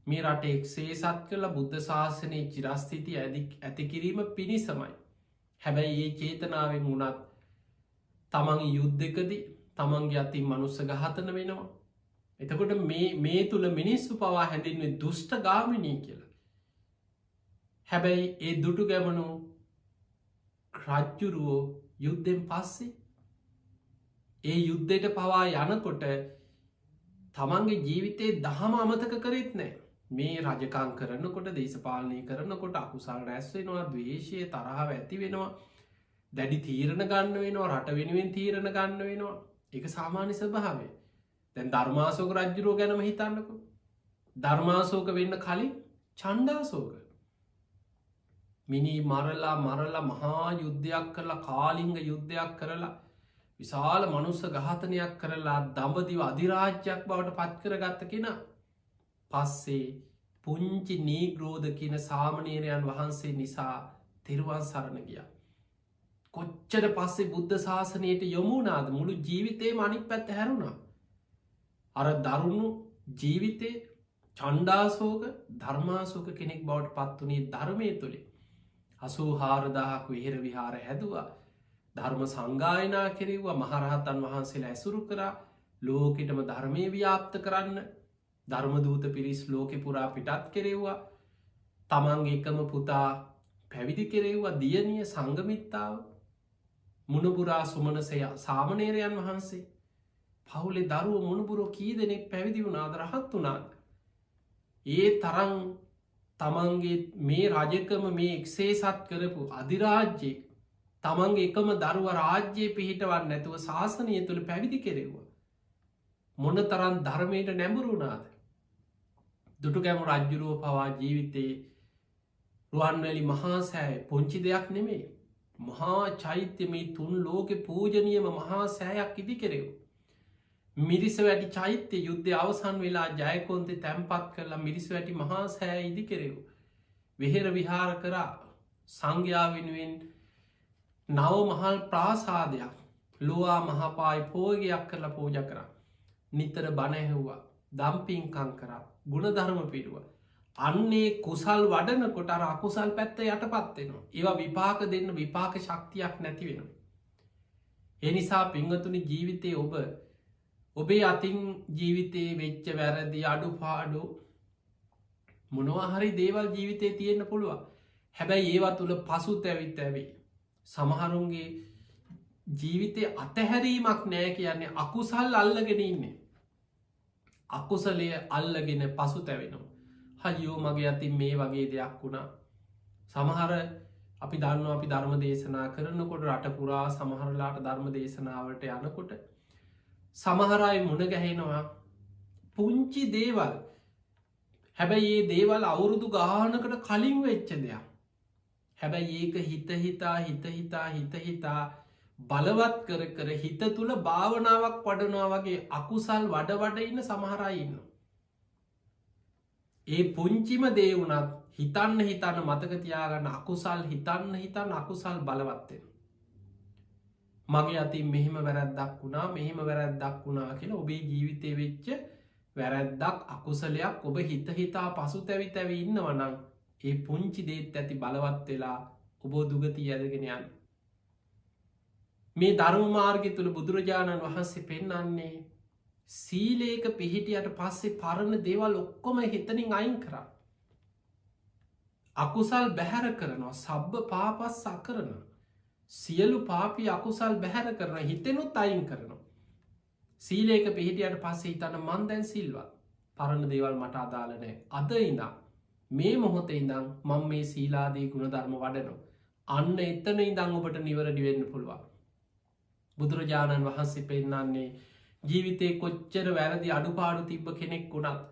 මේ රට එක්සේසත් කරලා බුද්ධ ශාසනයේ චිරස්ථිති ඇතිකිරීම පිණිසමයි. හැබැයි ඒ චේතනාවෙන් වුණත් තමන් යුද්ධකදී තමන්ගේ අතින් මනුස්ස ගහතන වෙනවා. එතකොට මේ තුළ මිනිස්සු පවා හැඳින්වේ දුෂ්ට ගාමිනී කියලා. හැබැයි ඒ දුටුගැමුණු රජ්ජුරුවෝ යුද්ධෙන් පස්සේ ඒ යුද්ධයට පවා යනකොට තමන්ගේ ජීවිතේ දහම අමතක කරෙත් නෑ. මේ රජකං කරනකොට දේශපාලනය කරනකොට අකුසල් රැස් වෙනවා, ද්වේෂය තරහව ඇති වෙනවා, දැඩි තීරණ ගන්න වෙනවා, රට වෙනුවෙන් තීරණ ගන්න වෙනවා. ඒක සාමාන්‍ය ස්වභාවය. දැන් ධර්මාශෝක රජ්ජුරුවෝ ගැනම හිතන්නකො. ධර්මාශෝක වෙන්න කලින් චණ්ඩාශෝක මිනී මරලා මහා යුද්ධයක් කරලා, කාලිංග යුද්ධයක් කරලා, විශාල මනුස්ස ඝාතනයක් කරලා දඹදිව අධිරාජ්‍යයක් බවට පත් කරගත්ත කෙනා පස්සේ පුංචි නීග්‍රෝධ කියන සාමණේරයන් වහන්සේ නිසා තෙරුවන් සරණ ගියා. කොච්චර පස්සේ බුද්ධ ශාසනයට යොමුනාද? මුළු ජීවිතේම අනිත් පැත්ත හැරුණා. අර දරුණු ජීවිතේ චණ්ඩාශෝක ධර්මාශෝක කෙනෙක් බවට පත් වුණේ ධර්මය තුළින්. 84,000ක් විහෙර විහාර හැදුවා, ධර්ම සංගායනා කෙරෙව්වා, මහරහතන් වහන්සේලා ඇසුරු කරා, ලෝකෙටම ධර්මය ව්‍යාප්ත කරන්න ධර්මදූත පිරිස් ලෝකෙ පුරා පිටත් කෙරෙව්වා. තමන්ගේ එකම පුතා පැවිදි කෙරෙව්වා, දියණිය සංගමිත්තාව, මුණපුරා සුමනසය සාමණේරයන් වහන්සේ. පවුලේ දරුවෝ මුණපුරෝ කී දෙනෙක් පැවිදි වුණාද, රහත් වුණාද? ඒ තරම් තමන්ගේ මේ රජකම මේ එක්සේසත් කරපු අධිරාජ්‍යයේ තමන්ගේ එකම දරුව රාජ්‍යයේ පිහිටවන්න නැතුව ශාසනය තුළ පැවිදි කෙරෙව්වා. මොන තරම් ධර්මයට නැඹුරුණාද? දුටුගැමුණු රජ්ජුරුවෝ පවා ජීවිතේ රුවන්වැලි මහා සෑය පුංචි දෙයක් නෙමේ. මහා චෛත්‍ය මේ තුන් ලෝකෙ පූජනීයම මහා සෑයක් ඉදි කෙරෙව්වා. මිරිස වැටි චෛත්‍ය යුද්ධය අවසන් වෙලා ජයකොන්තේ තැන්පත් කරලා මිරිස වැටි මහා සෑ ඉදි කෙරෙව්. වෙහෙර විහාර කරා, සංඝයා වෙනුවෙන් නව මහල් ප්‍රාසාදයක්, ලෝවා මහපායි පෝයගයක් කරලා පූජ කරා. නිතර බණ ඇහුවා, දම්පින්කම් කරා, ගුණධර්ම පිරුවා. අන්නේ කුසල් වඩනකොට අර අකුසල් පැත්ත යටපත් වෙනවා. ඒවා විපාක දෙන්න විපාක ශක්තියක් නැති වෙනවා. ඒ නිසා පින්වතුනි, ජීවිතේ ඔබේ අතින් ජීවිතයේ වෙච්ච වැරදි අඩුපාඩු මොනවා හරි දේවල් ජීවිතේ තියෙන්න පුළුවන්. හැබැයි ඒවා තුළ පසුතැවිත් ඇවේ. සමහරුන්ගේ ජීවිතේ අතහැරීමක් නෑ කියන්නේ අකුසල් අල්ලගෙන ඉන්නේ. අකුසලය අල්ලගෙන පසුතැවෙනවා. හයියෝ මගේ අතින් මේ වගේ දෙයක් වුණා. සමහර අපි දන්නවා, අපි ධර්ම දේශනා කරනකොට රට පුරා සමහරලාට ධර්ම දේශනාවට යනකොට සමහර අය මුණ ගැහෙනවා පුංචි දේවල්. හැබැයි ඒ දේවල් අවුරුදු ගානකට කලින් වෙච්ච දෙයක්. හැබැයි ඒක හිත බලවත් කර කර හිත තුළ භාවනාවක් වඩනවා වගේ අකුසල් වඩ ඉන්න සමහර අය ඉන්නවා. ඒ පුංචිම දේ වුණත් හිතන්න මතක තියාගන්න අකුසල් හිතන්න අකුසල් බලවත් වෙනවා. මගේ අතින් මෙහෙම වැරැද්දක් වුණා කියලා ඔබේ ජීවිතේ වෙච්ච වැරැද්දක් අකුසලයක් ඔබ හිතා පසුතැවි ඉන්නවා නම් ඒ පුංචි දේත් ඇති බලවත් වෙලා ඔබ දුගතිය ඇදගෙන යන්න. මේ ධර්ම මාර්ගය තුල බුදුරජාණන් වහන්සේ පෙන්වන්නේ සීලේක පිහිටියට පස්සේ පරණ දේවල් ඔක්කොම හිතනින් අයින් කරා. අකුසල් බැහැර කරනවා, සබ්බ පාපස් අකරනවා. සියලු පාපී අකුසල් බැහැර කරන හිතෙනුත් අයින් කරනවා. සීලේක පිහිටියට පස්සේ හිතන්න මන් දැන් සිල්වත්. පරණ දේවල් මට අදාළ නැහැ. අද ඉඳන් මේ මොහොතේ ඉඳන් මම මේ සීලාදී ගුණධර්ම වඩනවා. අන්න එතන ඉඳන් ඔබට නිවැරදි වෙන්න පුළුවන්. බුදුරජාණන් වහන්සේ පෙන්නන්නේ ජීවිතේ කොච්චර වැරදි අඩුපාඩු තිබ්බ කෙනෙක් වුණත්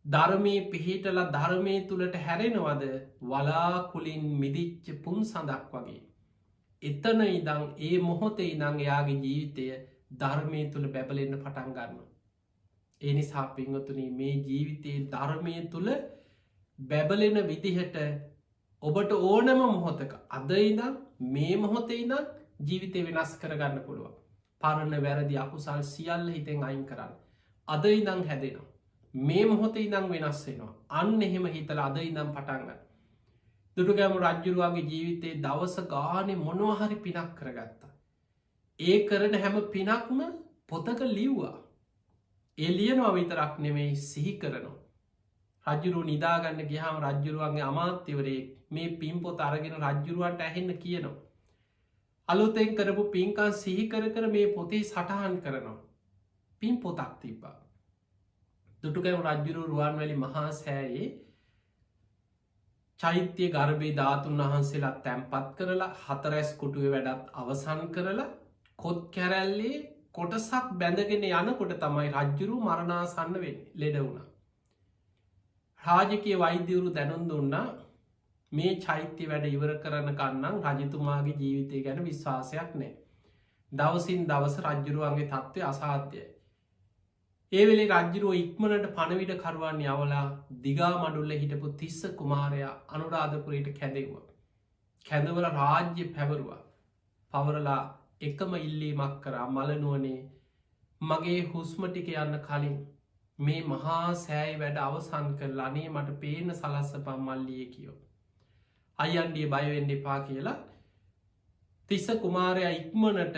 ධර්මයේ පිහිටලා ධර්මයේ තුලට හැරෙනවද වලාකුලින් මිදිච්ච පුන් සඳක් වගේ. එතන ඉඳන් ඒ මොහොතේ ඉඳන් එයාගේ ජීවිතය ධර්මයේ තුල බැබලෙන්න පටන් ගන්නවා. ඒ නිසා පින්වතුනි මේ ජීවිතයේ ධර්මයේ තුල බැබලෙන විදිහට ඔබට ඕනම මොහොතක අද ඉඳන් මේ මොහොතේ ඉඳන් ජීවිතේ වෙනස් කරගන්න පුළුවන්. පරණ වැරදි අකුසල් සියල්ල හිතෙන් අයින් කරන්න. අද ඉඳන් හැදෙනවා. මේ මොහොතේ ඉඳන් වෙනස් වෙනවා. අන්න එහෙම හිතලා අද ඉඳන් පටන් ගන්න. දුටුගැමුණු රජුරුවන්ගේ ජීවිතේ දවස ගානේ මොනවා හරි පිනක් කරගත්තා. ඒ කරන හැම පිනක්ම පොතක ලිව්වා. ඒ ලියනවා විතරක් නෙමෙයි සිහි කරනවා. රජුරුව නිදාගන්න ගියාම රජුරුවන්ගේ අමාත්‍යවරයෙක් මේ පින් පොත අරගෙන රජුරුවන්ට ඇහෙන්න කියනවා. අලුතෙන් කරපු පින්කම් සිහි කර කර මේ පොතේ සටහන් කරනවා. පින් පොතක් තිබ්බා. දුටුගැමුණු රජුරුව රුවන්වැලි මහා සෑයේ චෛත්‍ය ගර්භයේ ධාතුන් වහන්සේලා තැන්පත් කරලා හතරැස් කුටුවේ වැඩත් අවසන් කරලා කොත් කැරැල්ලේ කොටසක් බැඳගෙන යනකොට තමයි රජ්ජුරුව මරණාසන්න වෙන්නේ. ලෙඩ වුණා. රාජකීය වෛද්‍යවරු දැනුම් දුන්නා මේ චෛත්‍ය වැඩ ඉවර කරනකන් නම් රජතුමාගේ ජීවිතය ගැන විශ්වාසයක් නැහැ. දවසින් දවස රජ්ජුරුවන්ගේ තත්ත්වය අසාධ්‍යයි. ඒ වෙලේ රජ්ජුරුව ඉක්මනට පණවිඩ කරුවන් යවලා දිගා මඩුල්ල හිටපු තිස්ස කුමාරයා අනුරාධපුරයට කැඳෙව්වා. කැඳවල රාජ්‍ය පැවරුවා. පවරලා එකම ඉල්ලීමක් කරා මලනුවනේ මගේ හුස්ම ටික යන්න කලින් මේ මහා සෑයි වැඩ අවසන් කරලා අනේ මට පේන සලස්සපන් මල්ලියේ කියෝ. අයියන්ඩිය බය වෙන්න එපා කියලා තිස්ස කුමාරයා ඉක්මනට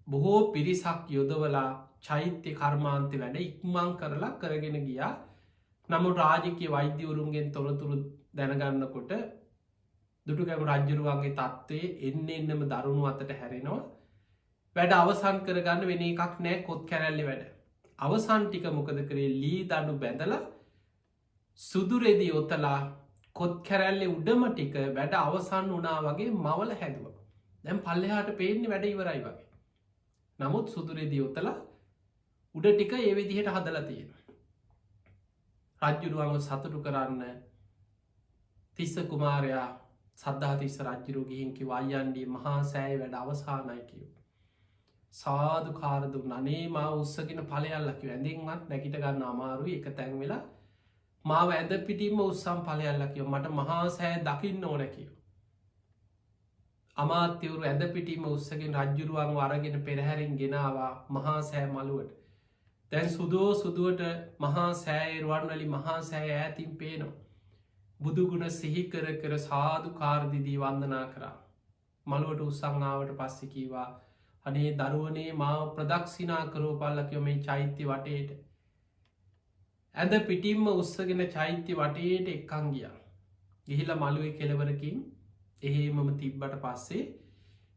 බොහෝ පිරිසක් යොදවලා චෛත්‍ය කර්මාන්ත වැඩ ඉක්මන් කරලා කරගෙන ගියා. නමුත් රාජකීය වෛද්‍යවරුන්ගෙන් තොරතුරු දැනගන්නකොට දුටුගැමුණු රජුරුවන්ගේ තත්ත්වයේ එන්න එන්නම දරුණු අතට හැරෙනවා. වැඩ අවසන් කරගන්න වෙන එකක් නෑ කොත් කැරැල්ලේ වැඩ. අවසන් ටික මොකද කරේ ලී දඬු බැඳලා සුදු රෙදි ඔතලා කොත් කැරැල්ලේ උඩම ටික වැඩ අවසන් වුණා වගේ මවල හැදුවා. දැන් පල්ලෙහාට පේන්නේ වැඩ ඉවරයි වගේ. නමුත් සුදු රෙදි ඔතලා උඩ ටික ඒ විදිහට හදලා තියෙනවා. රජුරුවන්ව සතුටු කරන්න තිස්ස කුමාරයා සද්ධාතිස්ස රජුරුව ගිහින් කිව්වා අයියන්ඩිය මහා සෑය වැඩ අවසానයි කිව්වා. සාදුකාර දුන්නා. අනේ මාව උස්සගෙන ඵලයල්ලා කිව්වා. ඇඳෙන්වත් නැගිට ගන්න අමාරුයි එක තැන් වෙලා මාව ඇඳ පිටින්ම උස්සන් ඵලයල්ලා කිව්වා. මට මහා සෑය දකින්න ඕන කිව්වා. අමාත්‍යවරු ඇඳ පිටින්ම උස්සගෙන රජුරුවන්ව අරගෙන පෙරහැරින් ගෙනාවා මහා සෑය මළුවට. දැන් සුදුවට මහා සෑය රුවන්වැලි මහා සෑය ඈතින් පේනවා. බුදුගුණ සිහි කර කර සාදුකාර දීදී වන්දනා කරා. මළුවට උස්සන් ආවට පස්සේ කීවා අනේ දරුවනේ මාව ප්‍රදක්ෂිනා කරෝපල්ලා කිව්වා මේ චෛත්‍ය වටේට. ඇඳ පිටින්ම උස්සගෙන චෛත්‍ය වටේට එක්කන් ගියා. ගිහිල්ලා මළුවේ කෙළවරකින් එහෙමම තිබ්බට පස්සේ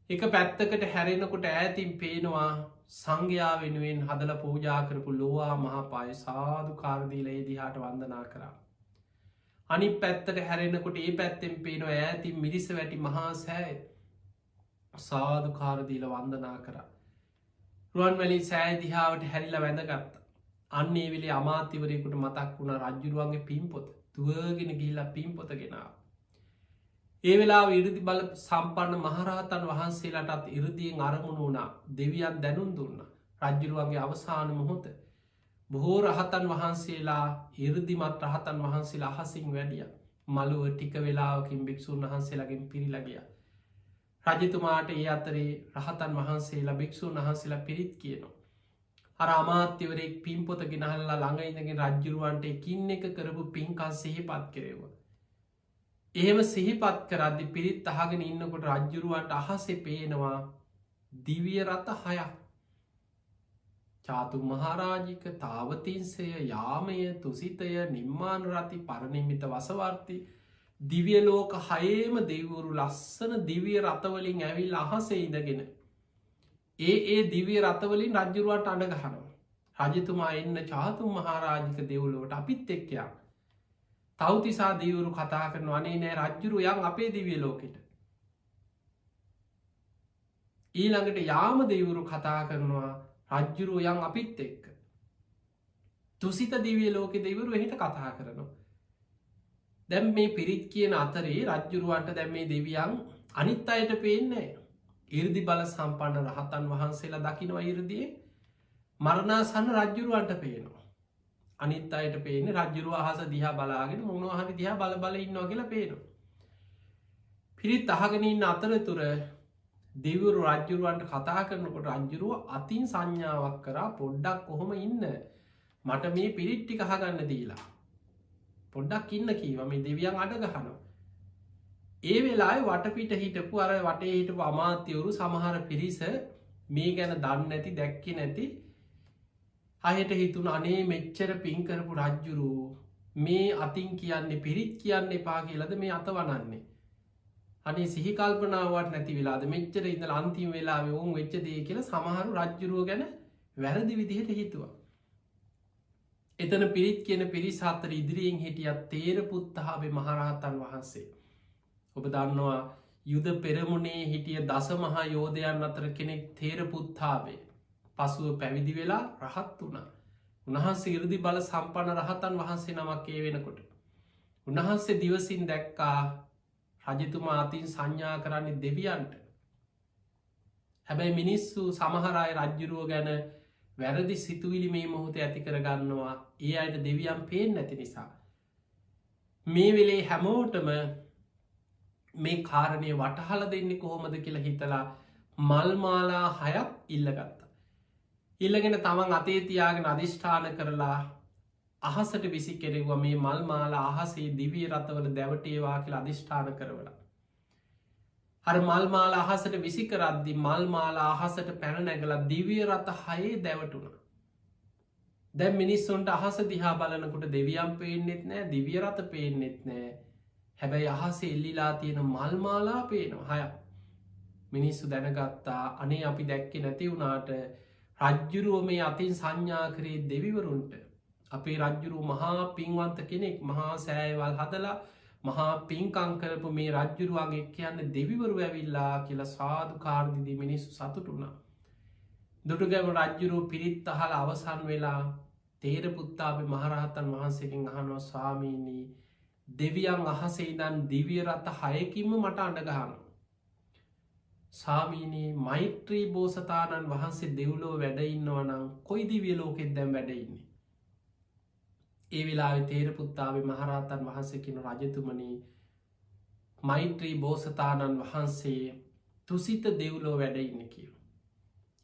එක පැත්තකට හැරෙනකොට ඈතින් පේනවා සංඝයා වෙනුවෙන් හදලා පූජා කරපු ලෝවා මහපාය සාදුකාර දීලා ඒ දිහාට වන්දනා කරා. අනිත් පැත්තට හැරෙනකොට ඒ පැත්තෙන් පේනවා ඈතින් මිරිස වැටි මහා සෑය සාදුකාර දීලා වන්දනා කරා. රුවන්වැලි සෑය දිහාවට හැරිලා වැඳගත්තා. අන්න ඒ වෙලේ අමාත්‍යවරයෙකුට මතක් වුණා රජුරුවන්ගේ පින්පොත. දුවගෙන ගිහිල්ලා පින්පොත ගෙනාවා. ඒ වෙලාවේ 이르දි බල සම්පන්න මහරහතන් වහන්සේලාටත් 이르දියෙන් අරමුණු වුණා. දෙවියන් දැනුම් දුන්නා. රජුරුවන්ගේ අවසාන මොහොත. බොහෝ රහතන් වහන්සේලා 이르දිමත් රහතන් වහන්සේලා අහසින් වැඩියා. මළුව ටික වෙලාවකින් භික්ෂුන් වහන්සේලාගෙන් පිරීලා ගියා. රජතුමාට ඒ අතරේ රහතන් වහන්සේලා භික්ෂුන් වහන්සේලා පිරිත් කියනවා. අර අමාත්‍යවරයෙක් පින්පොත ගෙනහල්ලා ළඟ ඉඳගෙන රජුරුවන්ට එකින් එක කරපු පින්කම් සිහිපත් කෙරෙව්වා. එහෙම සිහිපත් කරද්දි පිරිත් අහගෙන ඉන්නකොට රජ්ජුරුවන්ට අහසේ පේනවා දිව්‍ය රථ 6ක්. චාතු මහරජික තාවතින්සය යාමය තුසිතය නිම්මාන රති පරනිම්මිත වසවර්ති දිව්‍ය ලෝක 6ේම දෙවිවරු ලස්සන දිව්‍ය රථවලින් ඇවිල්ලා අහසේ ඉඳගෙන ඒ දිවිය රථවලින් රජ්ජුරුවන්ට අඩ ගහනවා. රජතුමා එන්න චාතුම් මහාරාජික දෙව්ලොවට අපිත් එක්කයා. තවතිසා දීවරු කතා කරන අනේ නෑ රජ්ජුරු යන් අපේ දිවිය ලෝකෙට. ඊළඟට යාම දෙවරු කතා කරනවා රජ්ජුරුව යන් අපිත් එක්ක. තුසිත දිවිය ලෝකෙ දෙවරු එහිට කතා කරනවා. දැම් මේ පිරිත් කියන අතරේ රජ්ජුරුවන්ට දැම් මේ දෙවියන් අනිත් අයට පේන්නේ ඉර්දි බල සම්පන්න රහතන් වහන්සේලා දකිනවා ඉරදියේ මරණාසන්න රජ්ජුරුවන්ට පේනවා. අනිත් අයට පේන රජ්ජුරුව අහස දිහා බලාගෙන මොනහරි දිහා බල බල ඉන්නවා කියලා පේනවා. පිරිත් අහගෙනන්න අතරතුර දෙවරු රජ්ජුරුවන්ට කතා කරනකොට රජ්ජුරුව අතින් සංඥාවක් කරා පොඩ්ඩක් කොහොම ඉන්න මට මේ පිරිට්ටි කහගන්න දීලා පොඩ්ඩක් ඉන්න කීව මේ දෙවියන් අඩ ගහනවා. ඒ වෙලා වටපිට හිටපු අර වටේ හිටපු අමාත්‍යවරු සමහර පිරිස මේ ගැන දන්න නැති දැක්ක නැති අයට හිතුන අනේ මෙච්චර පින්කරපු රජ්ජුරු මේ අතින් කියන්නේ පිරිත් කියන්න එපා කියලද මේ අත වනන්නේ. අනේ සිහිකල්පනාවට නැති වෙලාද මෙච්චර ඉඳල අන්තිම වෙලා ඔවුන් වෙච්චදේ කියල සමහරු රජ්ජුරුව ගැන වැරදි විදිහට හිතුවා. එතන පිරිත් කියන පිරිස් අතර ඉදිරියෙන් හිටියත් තේර පුත්තහාබේ මහරහතන් වහන්සේ. ඔබ දන්නවා යුද පෙරමුණේ හිටිය දස මහා යෝධයන් අතර කෙනෙක් තේර පුත්තාබේ පසුව පැවිදි වෙලා රහත් වුණා. උන්වහන්සේ ඉරදි බල සම්පන්න රහතන් වහන්සේ නමක් ඒ වෙනකොට. උන්වහන්සේ දිවසින් දැක්කා රජතුමා අතින් සංඥා කරන්නේ දෙවියන්ට. හැබැයි මිනිස්සු සමහරය රජ්ජුරුව ගැන වැරදි සිතුවිලි මේ මොහොත ඇති කරගන්නවා ඒ අයට දෙවියන් පේෙන් නැති නිසා. මේ වෙලේ හැමෝටම මේ කාරණය වටහල දෙන්නේ කොහොමද කියලා හිතලා මල්මාලා හයක් ඉල්ලගත්තා. ඉල්ලගෙන තමන් අතේතියාගෙන අධිෂ්ඨාන කරලා අහසට විසි කෙරෙව මේ මල්මාලා අහසේ දිවිය රථවල දැවටේවා කියලා අධිෂ්ඨාන කරවල. හර මල්මාලා අහසට විසි කරද්දි මල්මාලා අහසට පැන නැගල දිවිය රථ හයේ දැවටුණ. දැම් මිනිස්සුන්ට අහස දිහා බලනකොට දෙවියම් පේනෙත් නෑ දිවිය රථ පේනෙත් නෑ. හැබැයි අහස එල්ලිලා තියෙන මල්මාලා පේනවා හය. මිනිස්සු දැනගත්තා අනේ අපි දැක්කෙ නැති වුණාට රජ්ජුරුව මේ අතින් සංඥා කරේ දෙවිවරුන්ට. අපේ රජ්ජුරු මහා පින්වන්ත කෙනෙක් මහා සෑයවල් හදලා මහා පින්කංකරපු මේ රජ්ජුරුවන්ගේ කියන්න දෙවිවරු ඇවිල්ලා කියලා සාධු කාර්දිදී මිනිස්සු සතුටුුණා. දුටුගැම රජ්ජුරුව පිරිත් අහල අවසන් වෙලා තේරපුත්තාපි මහරහතන් වහන්සේකින් අහනෝ ස්වාමීනී දෙවියන් අහසේදන් දිවිය රථ හයකින්ම මට අඩගහනු. සාමීනී මෛත්‍රී බෝසතාණන් වහන්සේ දෙව්ලෝ වැඩඉන්නවනම් කොයි දිවිය ලෝකෙත් දැම් වැඩඉන්නේ. ඒ වෙලා තේරපුත්තාවේ මහරහතන් වහන්සේකින රජතුමනී මෛත්‍රී බෝසතාණන් වහන්සේ තුසිත දෙව්ලෝ වැඩඉන්න කියව.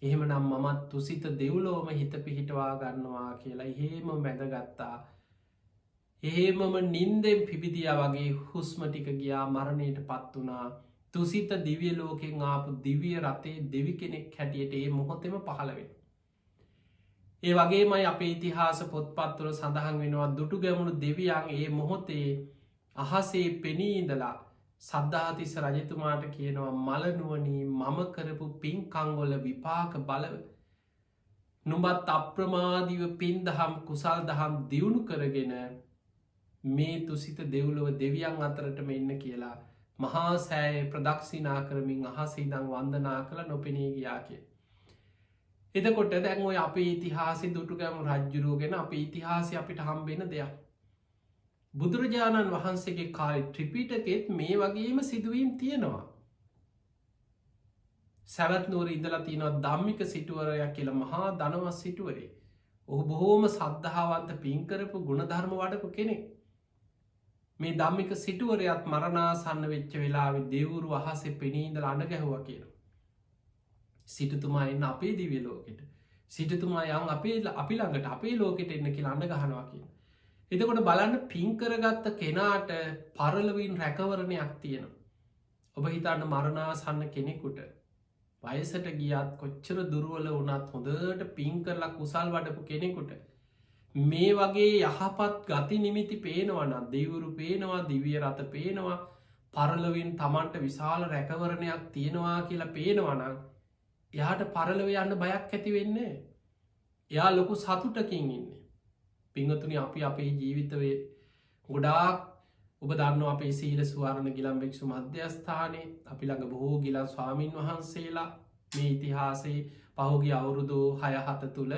එහෙම නම් මමත් තුසිත දෙව්ලෝම හිත පිහිටවා ගන්නවා කියලා එහෙම මැදගත්තා. එහෙමම නින්දෙන් පිබිදිය වගේ හුස්මටික ගියා මරණයට පත් වනා තුසිත දිවිය ලෝකෙන් ආපු දිවිය රතේ දෙවි කෙනෙක් හැටියට ඒ මොහොතෙම පහළවෙන්. ඒ වගේමයි අපේ ඉතිහාස පොත්පත්තුර සඳහන් වෙනවා දුටු ගැමුණු දෙවියන් ඒ මොහොතේ අහසේ පෙනීඉඳලා සද්ධාතිස්ස රජතුමාට කියනවා මලනුවනී මම කරපු පින්කංගොල විපාක බලව නුඹත් අප්‍රමාදිව පින් දහම් කුසල් දහම් දියුණු කරගෙන මේ තුසිත දෙව්ලොව දෙවියන් අතරටම එන්න කියලා මහා සෑය ප්‍රදක්ෂිනා කරමින් අහසේදං වන්දනා කළ නොපෙනී ගියා කිය. එතකොට දැන් ඔය අපේ ඉතිහාසි දුටුගැම රජ්ජුරුවගෙන අප ඉතිහාසය අපිට හම්බෙන දෙයක්. බුදුරජාණන් වහන්සේගේ කාලි ත්‍රිපිටකෙත් මේ වගේම සිදුවීම් තියෙනවා. සැවැත් නුවර ඉඳලා තියෙනවා ධම්මික සිටුවරයක් කියල මහා දනවස් සිටුවරේ. ඔහු බොහෝම සද්ධාවන්ත පින්කරපු ගුණධර්ම වඩපු කෙනෙක්. මේ ධම්මික සිටුවරයත් මරණාසන්න වෙච්ච වෙලාවෙ දෙවුරු අහසේ පෙනීඉඳල අඩ ගැහුව කියන. සිටතුමා එන්න අපේ දිවිය ලෝකෙට සිටතුමා යන් අපි ළඟට අපේ ලෝකෙට එන්න කියලා අඩ ගහනවා කියන. එතකොට බලන්න පින්කරගත්ත කෙනාට පරලවින් රැකවරණයක් තියෙනවා. ඔබ හිතන්න මරණාසන්න කෙනෙකුට වයසට ගියත් කොච්චර දුරුවල වනත් හොඳට පින්කරලා කුසල් වඩපු කෙනෙකුට මේ වගේ යහපත් ගති නිමිති පේනවන දෙවුරු පේනවා දිවිය රථ පේනවා පරලවින් තමන්ට විශාල රැකවරණයක් තියෙනවා කියලා පේනවනං එයාට පරලව යන්න බයක් ඇති වෙන්නේ. එයා ලොකු සතුටකින් ඉන්නේ. පිංහතුනි අපි අපේ ජීවිතවේ ගොඩාක් ඔබ දන්න අපේ සීල ස්වාරණ ගිලම් භික්ෂු මධ්‍යස්ථානයේ අපි ළඟ බොහෝ ගිලන් ස්වාමීන් වහන්සේලා මේ ඉතිහාසේ පහුගිය අවුරුදු 6-7 තුළ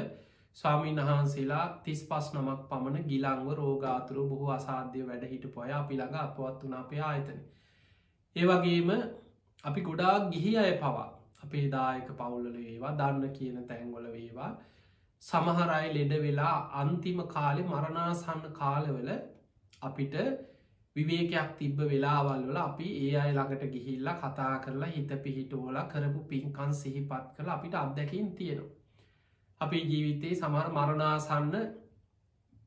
ස්වාමීන් වහන්සේලා 35 නමක් පමණ ගිලංව රෝගාතුරු බොහෝ අසාධ්‍ය වැඩ හිටපු අය අපි ළඟ අපවත් වුණ අපේ ආයතනයේ. ඒ වගේම අපි ගොඩාක් ගිහි අය පවා අපේ දායක පවුල්වල වේවා දන්න කියන තැන්වල වේවා සමහර අය ලෙඩ වෙලා අන්තිම කාලේ මරණාසන්න කාලවල අපිට විවේකයක් තිබ්බ වෙලාවල් වල අපි ඒ අය ළඟට ගිහිල්ලා කතා කරලා හිත පිහිටුවලා කරපු පින්කම් සිහිපත් කරලා අපිට අත්දැකීම් තියෙනවා. අපේ ජීවිතේ සමහර මරණාසන්න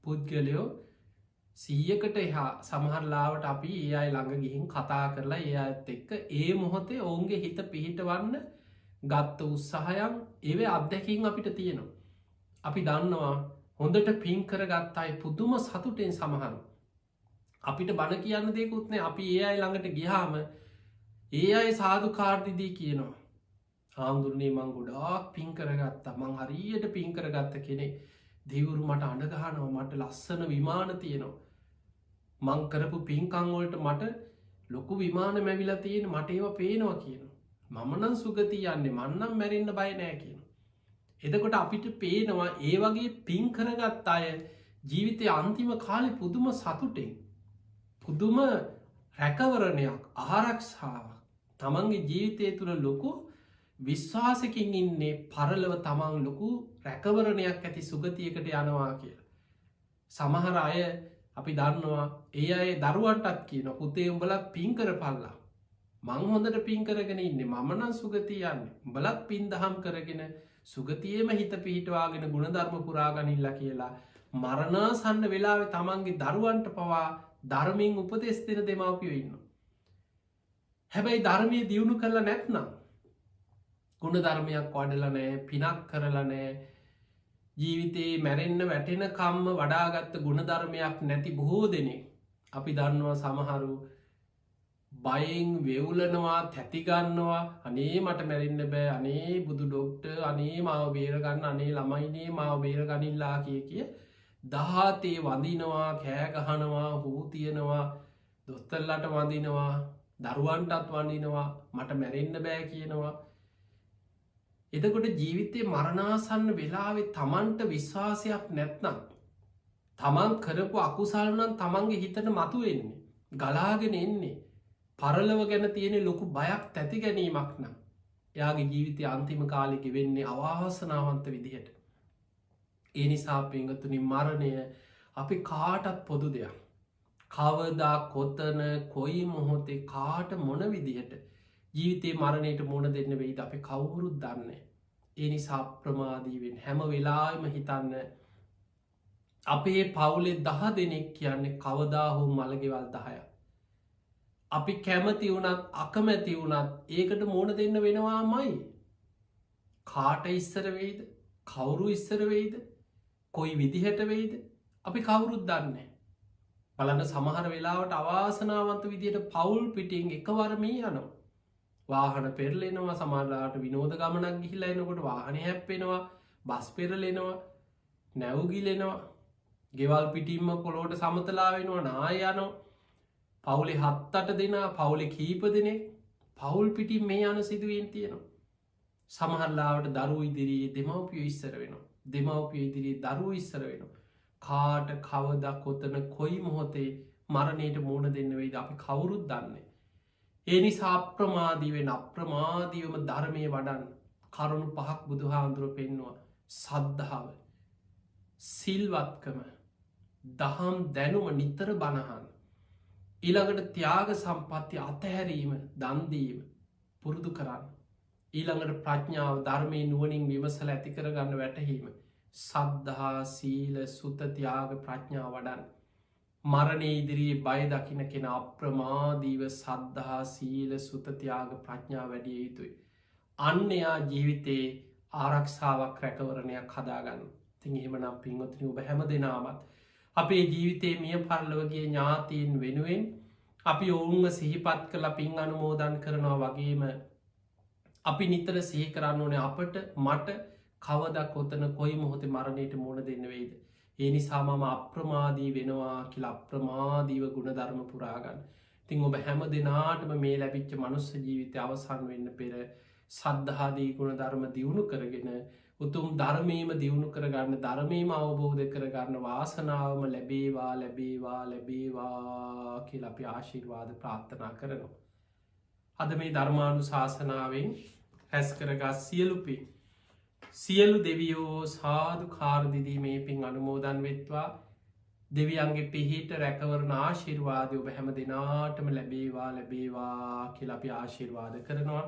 පුද්ගලයෝ 100කට එහා සමහර ලාවට අපි ඒ අය ළඟ ගිහින් කතා කරලා ඒ අයත් එක්ක ඒ මොහොතේ ඔවුන්ගේ හිත පිහිටවන්න ගත්ත උත්සාහයන් ඒවේ අත්දැකීම් අපිට තියෙනවා. අපි දන්නවා හොඳට පින් කරගත්ත අය පුදුම සතුටෙන් සමහරු අපිට බණ කියන්න දෙකුත් නෑ. අපි ඒ අය ළඟට ගියාම ඒ අය සාදුකාර්දිදී කියනවා හාමුදුරනේ මං ගොඩාක් පින් කරගත්තා, මං හරියට පින් කරගත්ත කෙනෙක්, දෙවිවරු මට අඬ ගහනවා, මට ලස්සන විමාන තියෙනවා, මං කරපු පින්කම් වලට මට ලොකු විමාන මැවිලා තියෙන, මට ඒවා පේනවා කියනවා. මම නම් සුගතිය යන්නේ, මං නම් මැරෙන්න බය නෑ කියනවා. එතකොට අපිට පේනවා ඒ වගේ පින් කරගත් අය ජීවිතයේ අන්තිම කාලේ පුදුම සතුටෙන් පුදුම රැකවරණයක් ආරක්ෂාවක් තමන්ගේ ජීවිතය තුළ ලොකු විශ්වාසකින් ඉන්නේ පරලව තමන් ලොකු රැකවරණයක් ඇති සුගතියකට යනවා කියලා. සමහර අය අපි දන්නවා ඒ අය දරුවන්ටත් කියන පුතේ උඹලත් පින් කරපල්ලා, මං හොඳට පින් කරගෙන ඉන්නේ, මම නම් සුගතිය යන්නේ, උඹලත් පින් දහම් කරගෙන සුගතියේම හිත පිහිටවාගෙන ගුණධර්ම පුරාගනිල්ලා කියලා මරණාසන්න වෙලාවේ තමන්ගේ දරුවන්ට පවා ධර්මයෙන් උපදෙස් දෙන දෙමව්පියෝ ඉන්නවා. හැබැයි ධර්මයේ දියුණු කරලා නැත්නම්, ගුණ ධර්මයක් වඩලා නැහැ, පිනක් කරලා නැහැ, ජීවිතේ මැරෙන්න වැටෙන කම්ම වඩාගත්ත ගුණ ධර්මයක් නැති බොහෝ දෙනෙක් අපි දන්නවා. සමහරු බයෙන් වෙවුලනවා, තැතිගන්නවා, අනේ මට මැරෙන්න බෑ, අනේ බුදු ඩොක්ටර්, අනේ මාව බේරගන්න, අනේ ළමයිනේ මාව බේරගනිල්ලා කිය දහතේ වඳිනවා, කෑ ගහනවා, හූ තියනවා, දොස්තරලට වඳිනවා, දරුවන්ටත් වඳිනවා, මට මැරෙන්න බෑ කියනවා. එතකොට ජීවිතේ මරණාසන්න වෙලාවේ තමන්ට විශ්වාසයක් නැත්නම්, තමන් කරපු අකුසල් නම් තමන්ගේ හිතට මතුවෙන්නේ, ගලාගෙන එන්නේ, පරලව ගැන තියෙන ලොකු බයක් තැති ගැනීමක් නම් එයාගේ ජීවිතය අන්තිම කාලෙ ගෙවෙන්නේ අවාසනාවන්ත විදිහට. ඒ නිසා පිංගතුනි මරණය අපි කාටත් පොදු දෙයක්. කවදා කොතන කොයි මොහොතේ කාට මොන විදිහට ජීවිතේ මරණයට මුහුණ දෙන්න වෙයිද අපි කවුරුත් දන්නේ. ඒ නිසා අප්‍රමාදී වෙන්න, හැම වෙලාවෙම හිතන්න අපේ පවුලේ 10 දෙනෙක් කියන්නේ කවදා හෝ මළගෙවල් 10ක්. අපි කැමති වුණත් අකමැති වුණත් ඒකට මුහුණ දෙන්න වෙනවාමයි. කාට ඉස්සර වෙයිද, කවුරු ඉස්සර වෙයිද, කොයි විදිහට වෙයිද අපි කවුරුත් දන්නේ. බලන්න සමහර වෙලාවට අවාසනාවන්ත විදිහට පවුල් පිටින් එකවර මේ යනවා. වාහන පෙරලෙනවා, සමහරලාට විනෝද ගමනක් ගිහිල්ලා එනකොට වාහනේ හැප්පෙනවා, බස් පෙරලෙනවා, නැව් ගිලෙනවා, ගෙවල් පිටින්ම පොළොවට සමතලා වෙනවා, නාය යනවා. පවුලේ 7-8 දෙනා, පවුලේ කීප දෙනෙක් පවුල් පිටින් මේ යන සිදුවීම් තියෙනවා. සමහරලාවට දරුවෝ ඉදිරියේ දෙමව්පියෝ ඉස්සර වෙනවා, දෙමව්පියෝ ඉදිරියේ දරුවෝ ඉස්සර වෙනවා. කාට කවදා කොතන කොයි මොහොතේ මරණයට මුහුණ දෙන්න වෙයිද අපි කවුරුත් දන්නේ. ඒ නිසා අප්‍රමාදී වෙන්න, අප්‍රමාදීවම ධර්මයේ වඩන්න. කරුණු 5ක් බුදුහාඳුර පෙන්නවා. සද්ධාව, සිල්වත්කම, දහම් දැනුම, නිතර බණහන්, ඊළඟට ත්‍යාග සම්පත්තිය අතහැරීම, දන් දීම පුරුදු කරන්න. ඊළඟට ප්‍රඥාව, ධර්මයේ නුවණින් විමසලා ඇති කරගන්න වැටහීම, සද්ධා, සීල, සුත, ත්‍යාග, ප්‍රඥා වඩන්න. මරණය ඉදිරියේ බය දකින කෙනා අප්‍රමාදීව සද්ධා, සීල, සුත, ත්‍යාග, ප්‍රඥා වැඩිය යුතුයි. අන්න එයා ජීවිතේ ආරක්ෂාවක්, රැකවරණයක් හදාගන්න. ඉතින් එහෙමනම් පින්වත්නි ඔබ හැම දෙනාමත් අපේ ජීවිතේ මිය පරලොවගේ ඥාතීන් වෙනුවෙන් අපි ඔවුන්ව සිහිපත් කරලා පින් අනුමෝදන් කරනවා වගේම අපි නිතර සිහි කරන්න ඕනේ අපට මට කවදක් කොතන කොයි මොහොතේ මරණයට මුණ දෙන්න වෙයිද. ඒ නිසා මම අප්‍රමාදී වෙනවා කියලා අප්‍රමාදීව ගුණ ධර්ම පුරාගන්න. තිං ඔබ හැම දෙනාටම මේ ලැබිච්ච මනුස්ස ජීවිතය අවසන් වෙන්න පෙර සද්ධාදී ගුණ ධර්ම දියුණු කරගෙන උතුම් ධර්මීම දියුණු කරගන්න ධර්මීම අවබෝධ කරගන්න වාසනාවම ලැබේවා ලැබේවා ලැබේවා කියල අපි ආශිර්වාද ප්‍රාර්ථනා කරනවා. අද මේ ධර්මාණු ශාසනාවෙන් හැස් කරගත් සියලුපි සියලු දෙවියෝ සාධු කාර්දිදී මේ පින් අනුමෝදන් වෙත්වා දෙවියන්ගේ පිහිට රැකවරණ ආශිර්වාදය ඔබ හැම දෙනාටම ලැබේවා ලැබේවා කියල අපි ආශිර්වාද කරනවා.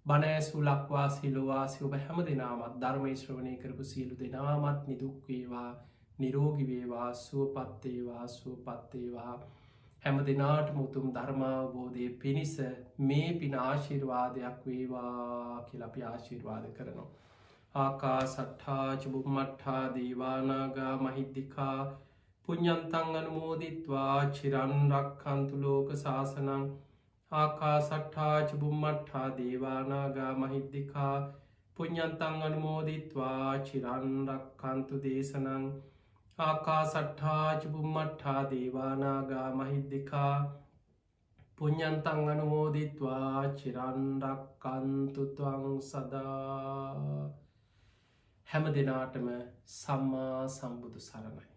බණෑසු ලක්වා සිලොවාසි ඔබ හැම දෙනාමත් ධර්මයි ශ්‍රවණය කරපු සියලු දෙනාමත් නිදුක්වේවා නිරෝගිවේවා සුවපත්තේවා සුවපත්තේවා හැම දෙනාට මුතුම් ධර්මාවබෝධය පිණිස මේ පින ආශිර්වාදයක් වේවා කියල අපි ආශිර්වාද කරනවා. ආකා සට්ඨා චුබුම්මට්ඨා දේවානාගා මහිද්දිකා පුඤ්ඤන්තං අනුමෝදිත්වා චිරන් රක්ඛන්තු ලෝක සාසනං ආකා සට්ඨා චුබුම්මට්ඨා දේවානාගා මහිද්දිකා පුඤ්ඤන්තං අනුමෝදිත්වා චිරන් රක්ඛන්තු දේශනං ආකා සට්ඨා චුබුම්මට්ඨා දේවානාගා මහිද්දිකා පුඤ්ඤන්තං අනුමෝදිත්වා චිරන් රක්ඛන්තු ත්වං සදා. හැම දෙනාටම සම්මා සම්බුදු සරණයි.